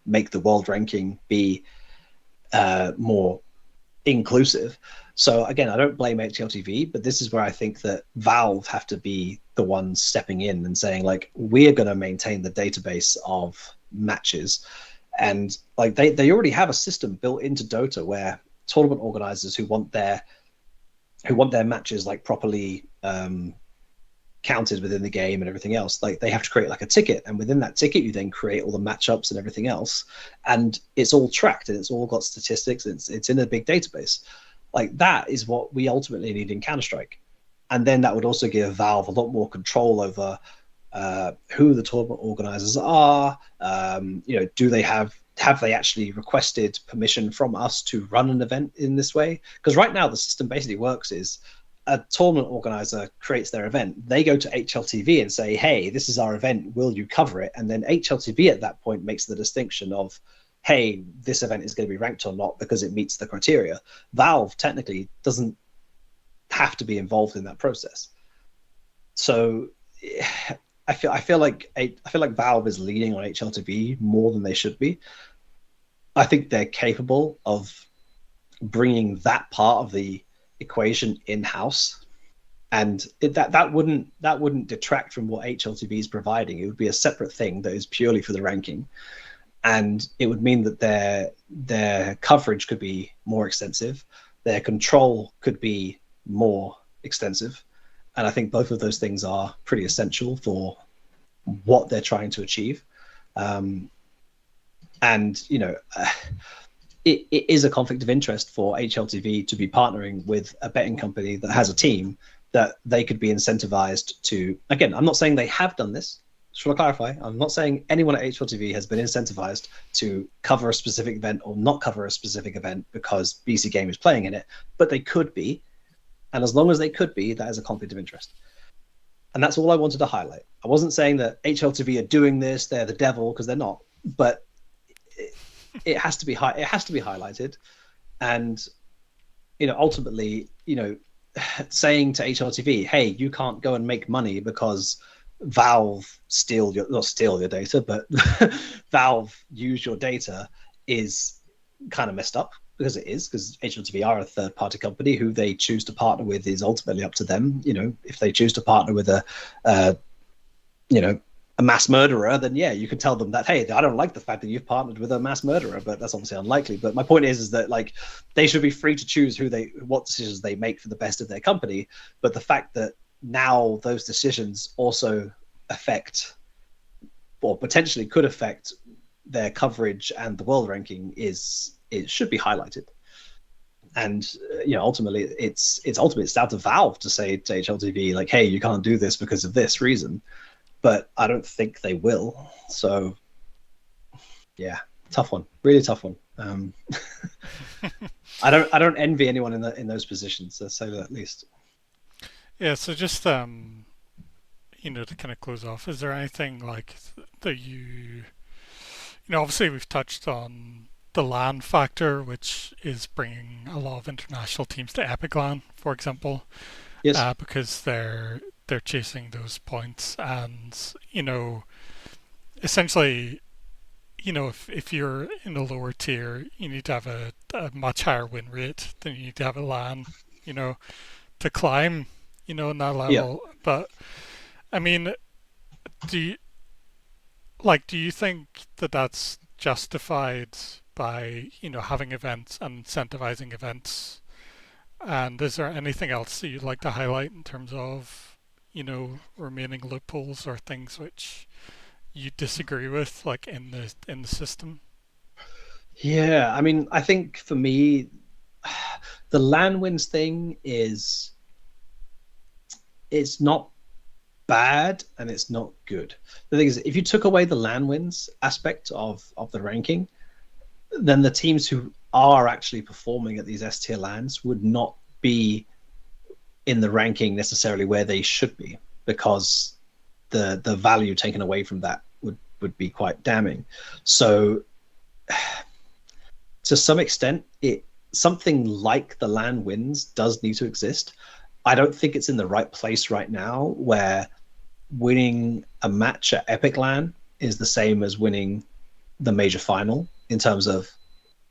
make the world ranking be more inclusive. So again, I don't blame HLTV, but this is where I think that Valve have to be the ones stepping in and saying, like, we're going to maintain the database of matches. And like they already have a system built into Dota where tournament organizers who want their matches like properly counted within the game and everything else, like they have to create like a ticket, and within that ticket you then create all the matchups and everything else, and it's all tracked and it's all got statistics. It's in a big database. Like that is what we ultimately need in Counter-Strike, and then that would also give Valve a lot more control over who the tournament organizers are. Do they have they actually requested permission from us to run an event in this way? Because right now the system basically works is a tournament organizer creates their event. They go to HLTV and say, hey, this is our event. Will you cover it? And then HLTV at that point makes the distinction of, hey, this event is going to be ranked or not because it meets the criteria. Valve technically doesn't have to be involved in that process. So I feel like Valve is leaning on HLTV more than they should be. I think they're capable of bringing that part of the equation in house, and that wouldn't detract from what HLTV is providing. It would be a separate thing that is purely for the ranking, and it would mean that their coverage could be more extensive, their control could be more extensive, and I think both of those things are pretty essential for what they're trying to achieve. Um, and it is a conflict of interest for HLTV to be partnering with a betting company that has a team that they could be incentivized to. Again, I'm not saying they have done this, just want to clarify, I'm not saying anyone at HLTV has been incentivized to cover a specific event or not cover a specific event because BC Game is playing in it, but they could be. And as long as they could be, that is a conflict of interest. And that's all I wanted to highlight. I wasn't saying that HLTV are doing this, they're the devil, because they're not, but it has to be it has to be highlighted. And ultimately, saying to HLTV, hey, you can't go and make money because Valve not steal your data, but Valve use your data is kind of messed up, because it is, because HLTV are a third party company. Who they choose to partner with is ultimately up to them. If they choose to partner with a mass murderer, then yeah, you can tell them that, hey, I don't like the fact that you've partnered with a mass murderer, but that's obviously unlikely. But my point is that like they should be free to choose what decisions they make for the best of their company. But the fact that now those decisions also affect, or potentially could affect, their coverage and the world ranking it should be highlighted. And ultimately it's down to Valve to say to HLTV like, hey, you can't do this because of this reason. But I don't think they will. So yeah, tough one, really tough one. I don't envy anyone in those positions, to say that least. Yeah, so just to kind of close off, is there anything like that obviously we've touched on the LAN factor, which is bringing a lot of international teams to Epic LAN, for example, Yes. because they're chasing those points, and essentially, if you're in the lower tier, you need to have a much higher win rate than you need to have a LAN, you know, to climb, in that Yeah. level. But I mean, do you, do you think that that's justified by having events and incentivizing events? And is there anything else that you'd like to highlight in terms of remaining loopholes or things which you disagree with, like in the system? Yeah. I mean, I think for me, the LAN wins thing it's not bad and it's not good. The thing is, if you took away the LAN wins aspect of the ranking, then the teams who are actually performing at these S tier lands would not be in the ranking necessarily where they should be, because the value taken away from that would be quite damning. So to some extent, something like the LAN wins does need to exist. I don't think it's in the right place right now, where winning a match at Epic LAN is the same as winning the major final, in terms of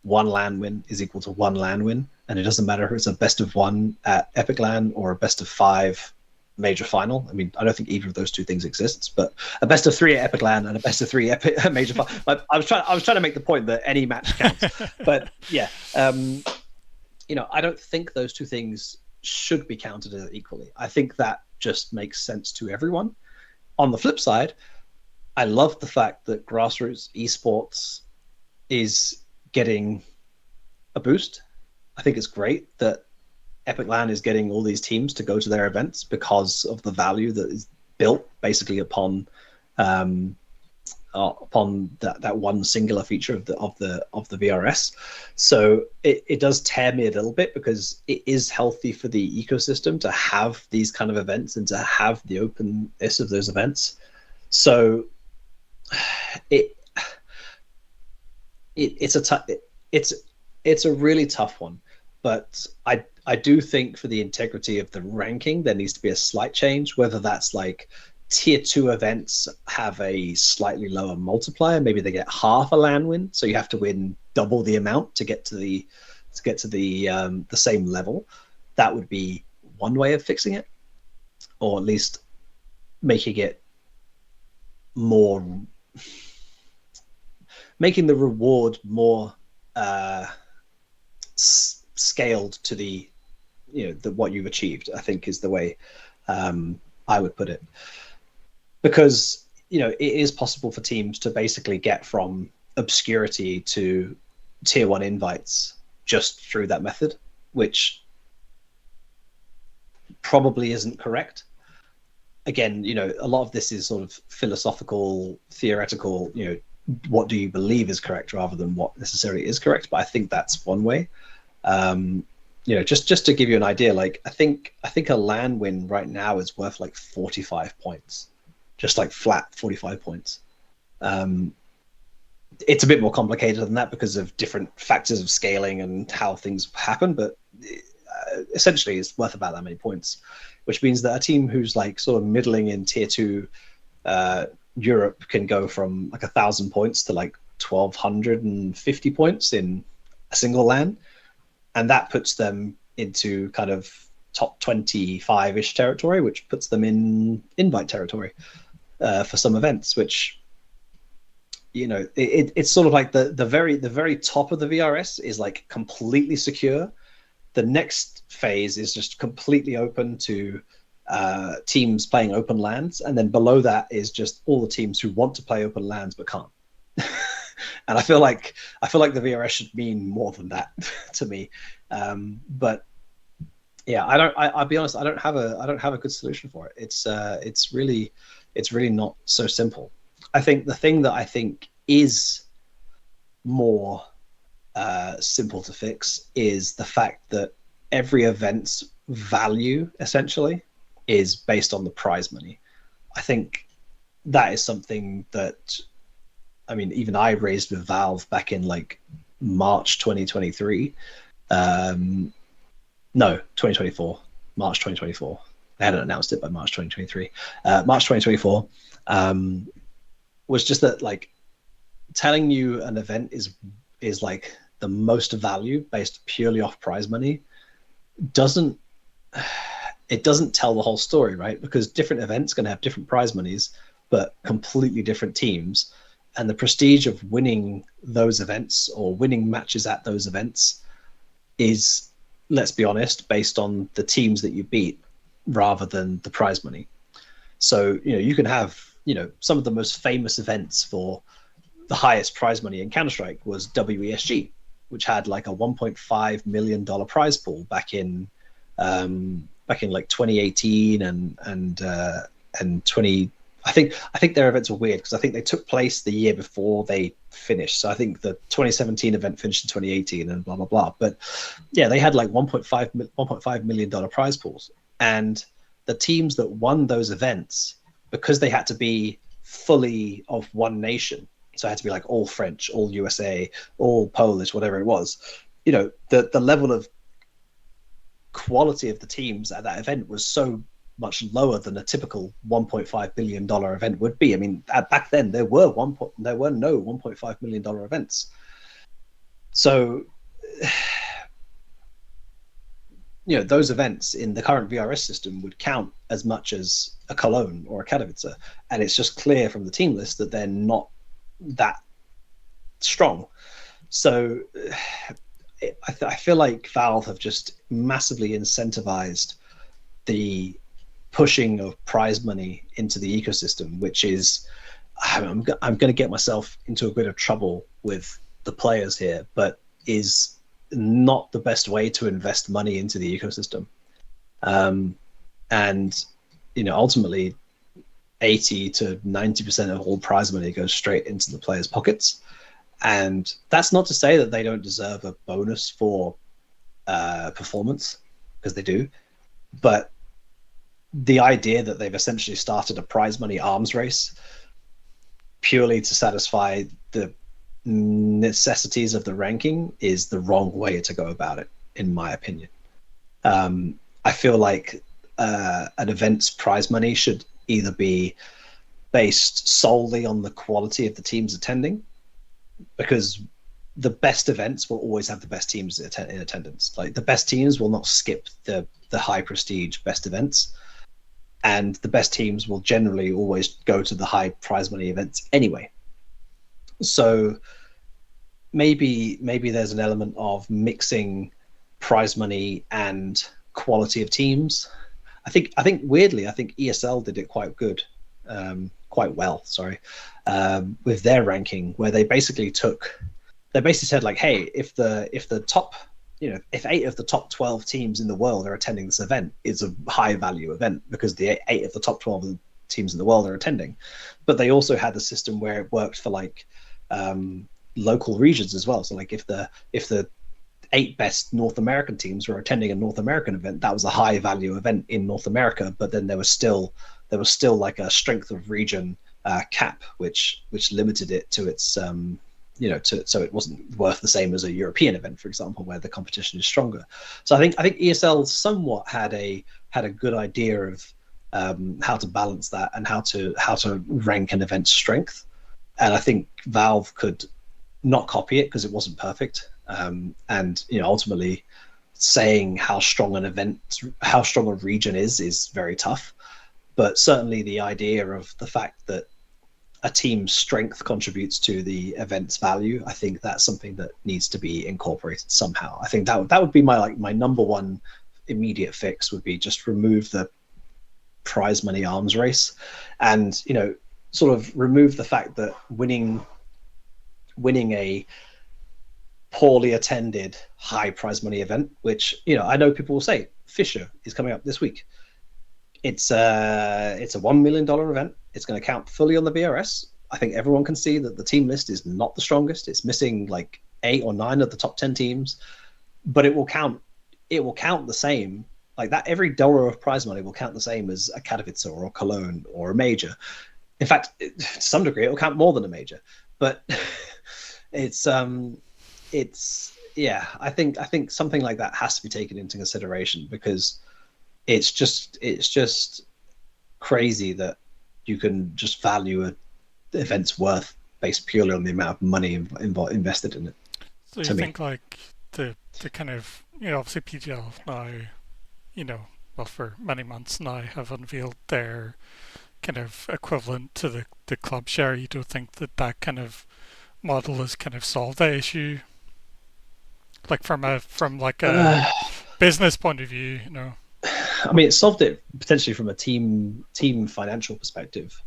one LAN win is equal to one LAN win, and it doesn't matter if it's a best of one at Epic LAN or a best of five major final. I mean, I don't think either of those two things exists, but a best of three at Epic LAN and a best of three Epic major final. I was trying to make the point that any match counts, but yeah, I don't think those two things should be counted as equally. I think that just makes sense to everyone. On the flip side, I love the fact that grassroots esports is getting a boost. I think it's great that Epic LAN is getting all these teams to go to their events because of the value that is built basically upon that one singular feature of the VRS. So it does tear me a little bit, because it is healthy for the ecosystem to have these kind of events and to have the openness of those events. So it, it's a it's a really tough one, but I do think for the integrity of the ranking, there needs to be a slight change. Whether that's like tier 2 events have a slightly lower multiplier, maybe they get half a LAN win, so you have to win double the amount to get to the same level. That would be one way of fixing it, or at least making it more, making the reward more scaled to the what you've achieved, I think is the way I would put it. Because it is possible for teams to basically get from obscurity to tier 1 invites just through that method, which probably isn't correct. again, a lot of this is sort of philosophical, theoretical. What do you believe is correct rather than what necessarily is correct? But I think that's one way. Um, just to give you an idea, like I think a LAN win right now is worth like 45 points, just like flat 45 points. Um, it's a bit more complicated than that because of different factors of scaling and how things happen, but essentially it's worth about that many points, which means that a team who's like sort of middling in tier two uh, Europe can go from like 1,000 points to like 1,250 points in a single LAN, and that puts them into kind of top 25-ish territory, which puts them in invite territory for some events, which it's sort of like the very top of the VRS is like completely secure. The next phase is just completely open to teams playing open lands, and then below that is just all the teams who want to play open lands but can't. And I feel like the VRS should mean more than that to me. But yeah, I'll be honest, I don't have a good solution for it. It's really not so simple. I think the thing that I think is more simple to fix is the fact that every event's value essentially is based on the prize money. I think that is something that, I mean, even I raised with Valve back in like March 2023. Um, no, 2024, March 2024. They hadn't announced it by March 2023. March 2024 um, was just that, like, telling you an event is like the most value based purely off prize money doesn't it doesn't tell the whole story, right? Because different events going to have different prize monies, but completely different teams, and the prestige of winning those events or winning matches at those events is, let's be honest, based on the teams that you beat rather than the prize money. So you can have some of the most famous events for the highest prize money in Counter Strike was WESG, which had like a $1.5 million prize pool back in like 2018 and 20. I think their events were weird because I think they took place the year before they finished. So I think the 2017 event finished in 2018 and blah blah blah. But yeah, they had like 1.5 million dollar prize pools, and the teams that won those events, because they had to be fully of one nation, so it had to be like all French, all USA, all Polish, whatever it was. The level of quality of the teams at that event was so much lower than a typical $1.5 billion event would be. I mean, back then there were no $1.5 million events. So, those events in the current VRS system would count as much as a Cologne or a Katowice, and it's just clear from the team list that they're not that strong. So I feel like Valve have just massively incentivized the pushing of prize money into the ecosystem, which is, I'm going to get myself into a bit of trouble with the players here, but is not the best way to invest money into the ecosystem. And ultimately 80 to 90% of all prize money goes straight into the players' pockets. And that's not to say that they don't deserve a bonus for performance, because they do. But the idea that they've essentially started a prize money arms race purely to satisfy the necessities of the ranking is the wrong way to go about it, in my opinion. I feel like an event's prize money should either be based solely on the quality of the teams attending, because the best events will always have the best teams in attendance. Like, the best teams will not skip the high prestige best events, and the best teams will generally always go to the high prize money events anyway. So maybe there's an element of mixing prize money and quality of teams. I think weirdly, I think ESL did it quite well, sorry, with their ranking, where they basically said like, hey, if the top if 8 of the top 12 teams in the world are attending this event, it's a high value event because the 8 of the top 12 teams in the world are attending. But they also had the system where it worked for like local regions as well. So like if the 8 best North American teams were attending a North American event, that was a high value event in North America. But then there was still like a strength of region cap, which limited it to its so it wasn't worth the same as a European event, for example, where the competition is stronger. So I think ESL somewhat had a good idea of how to balance that and how to rank an event's strength. And I think Valve could not copy it because it wasn't perfect. And ultimately, saying how strong how strong a region is very tough. But certainly, the idea of the fact that a team's strength contributes to the event's value, I think that's something that needs to be incorporated somehow. I think that would be my number one immediate fix would be just remove the prize money arms race, and sort of remove the fact that winning a poorly attended high prize money event, which I know people will say Fisher is coming up this week. It's a $1 million event. It's going to count fully on the VRS. I think everyone can see that the team list is not the strongest. It's missing like 8 or 9 of the top 10 teams, but it will count. It will count the same. Like that, every dollar of prize money will count the same as a Katowice or a Cologne or a major. In fact, to some degree, it will count more than a major. But it's yeah. I think something like that has to be taken into consideration because it's just crazy that you can just value an event's worth based purely on the amount of money invested in it. So you To me, think like the kind of obviously PGL now you know well for many months now have unveiled their kind of equivalent to the club share. You don't think that kind of model has kind of solved that issue, like from like a uh, business point of view, you know? I mean, it solved it potentially from a team financial perspective,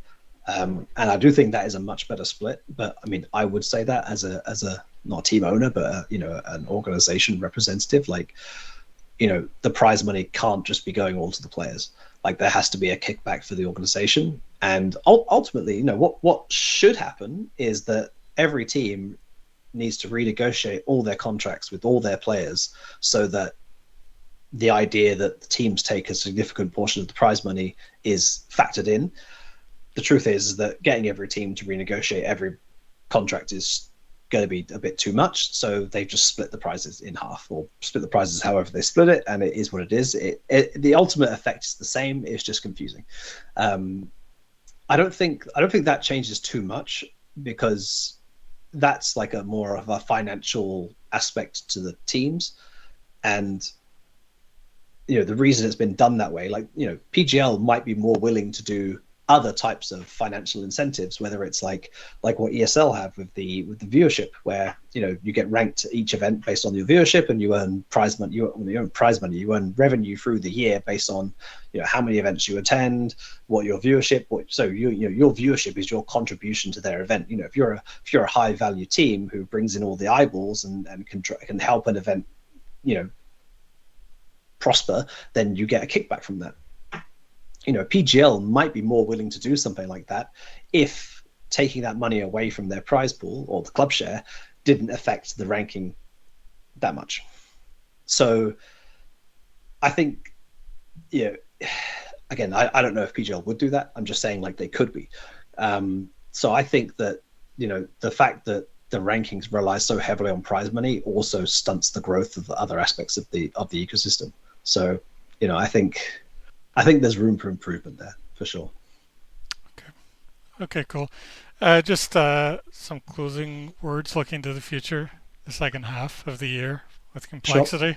and I do think that is a much better split. But I mean, I would say that as a not a team owner, but an organization representative, like the prize money can't just be going all to the players. Like there has to be a kickback for the organization, and ultimately, what should happen is that every team needs to renegotiate all their contracts with all their players so that the idea that the teams take a significant portion of the prize money is factored in. The truth is that getting every team to renegotiate every contract is going to be a bit too much. So they've just split the prizes in half or split the prizes however they split it. And it is what it is. The ultimate effect is the same. It's just confusing. Um, I don't think that changes too much because that's like a more of a financial aspect to the teams. And the reason it's been done that way, like PGL might be more willing to do other types of financial incentives, whether it's like what ESL have with the viewership, where you get ranked each event based on your viewership, and you earn prize money. You earn revenue through the year based on how many events you attend, what your viewership. So your viewership is your contribution to their event. If you're a high value team who brings in all the eyeballs and can help an event prosper, then you get a kickback from that. PGL might be more willing to do something like that if taking that money away from their prize pool or the club share didn't affect the ranking that much. So I think, again, I don't know if PGL would do that. I'm just saying like they could be. So I think that, the fact that the rankings rely so heavily on prize money also stunts the growth of the other aspects of the ecosystem. So, I think there's room for improvement there for sure. Okay, okay, cool. Just some closing words looking to the future, the second half of the year with Sure. complexity.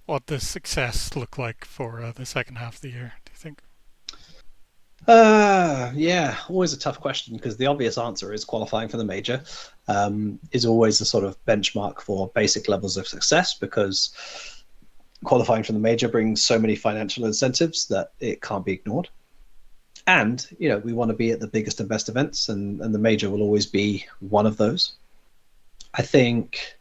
What does success look like for the second half of the year? Do you think? Yeah, always a tough question because the obvious answer is qualifying for the major is always the sort of benchmark for basic levels of success because qualifying for the major brings so many financial incentives that it can't be ignored. And we want to be at the biggest and best events, and the major will always be one of those. I think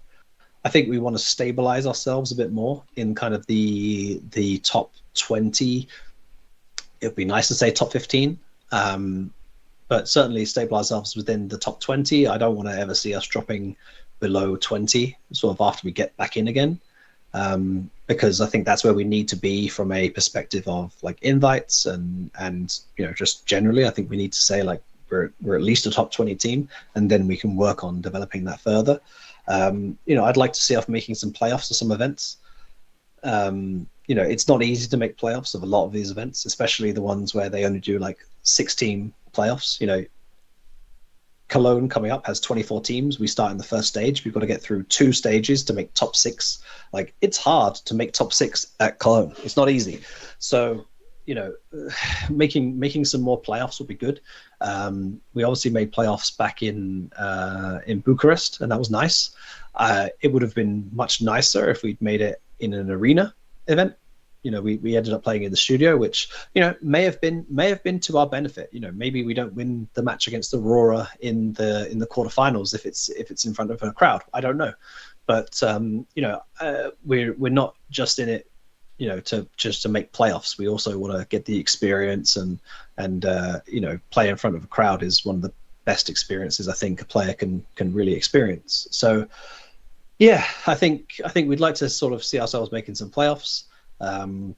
I think we want to stabilize ourselves a bit more in kind of the top 20. It'd be nice to say top 15. But certainly stabilize ourselves within the top 20. I don't want to ever see us dropping below 20 sort of after we get back in again, because I think that's where we need to be from a perspective of like invites and just generally. I think we need to say like we're at least a top 20 team, and then we can work on developing that further. I'd like to see us making some playoffs of some events. It's not easy to make playoffs of a lot of these events, especially the ones where they only do like 16 playoffs. Cologne coming up has 24 teams. We start in the first stage. We've got to get through 2 stages to make top six. Like, it's hard to make top six at Cologne. It's not easy. So, you know, making some more playoffs would be good. We obviously made playoffs back in Bucharest, and that was nice. It would have been much nicer if we'd made it in an arena event. We ended up playing in the studio, which may have been to our benefit. Maybe we don't win the match against Aurora in the quarterfinals if it's in front of a crowd. I don't know, but we're not just in it, to make playoffs. We also want to get the experience and play in front of a crowd is one of the best experiences I think a player can really experience. So yeah, I think we'd like to sort of see ourselves making some playoffs. Um,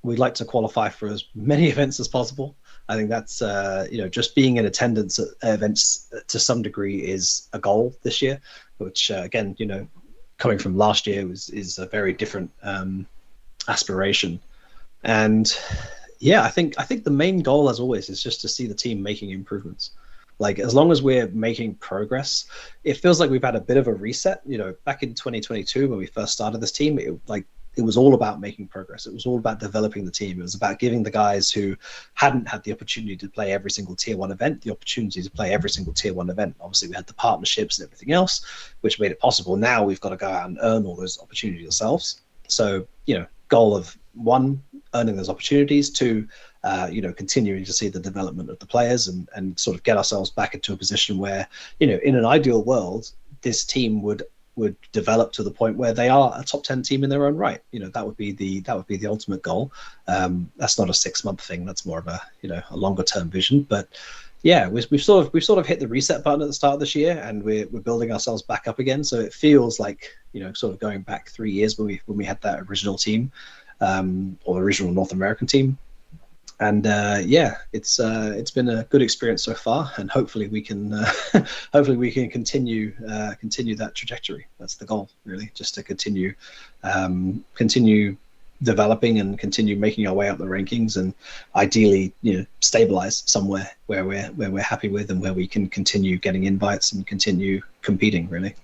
we'd like to qualify for as many events as possible. I think that's just being in attendance at events to some degree is a goal this year, which again, coming from last year is a very different aspiration. And yeah, I think the main goal, as always, is just to see the team making improvements. Like, as long as we're making progress, it feels like we've had a bit of a reset. Back in 2022 when we first started this team, it was all about making progress. It was all about developing the team. It was about giving the guys who hadn't had the opportunity to play every single tier one event the opportunity to play every single tier one event. Obviously, we had the partnerships and everything else, which made it possible. Now we've got to go out and earn all those opportunities ourselves. So, goal of one, earning those opportunities. Two, continuing to see the development of the players and sort of get ourselves back into a position where, in an ideal world, this team would develop to the point where they are a top 10 team in their own right. That would be the ultimate goal. That's not a 6-month thing. That's more of a longer term vision. But yeah, we've sort of hit the reset button at the start of this year, and we're building ourselves back up again. So it feels like, sort of going back 3 years when we had that original team, or the original North American team. And yeah, it's been a good experience so far, and hopefully we can continue that trajectory. That's the goal, really, just to continue developing and continue making our way up the rankings, and ideally, stabilize somewhere where we're happy with, and where we can continue getting invites and continue competing, really.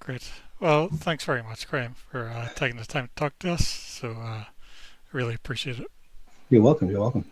Great. Well, thanks very much, Graham, for taking the time to talk to us. So, really appreciate it. You're welcome. You're welcome.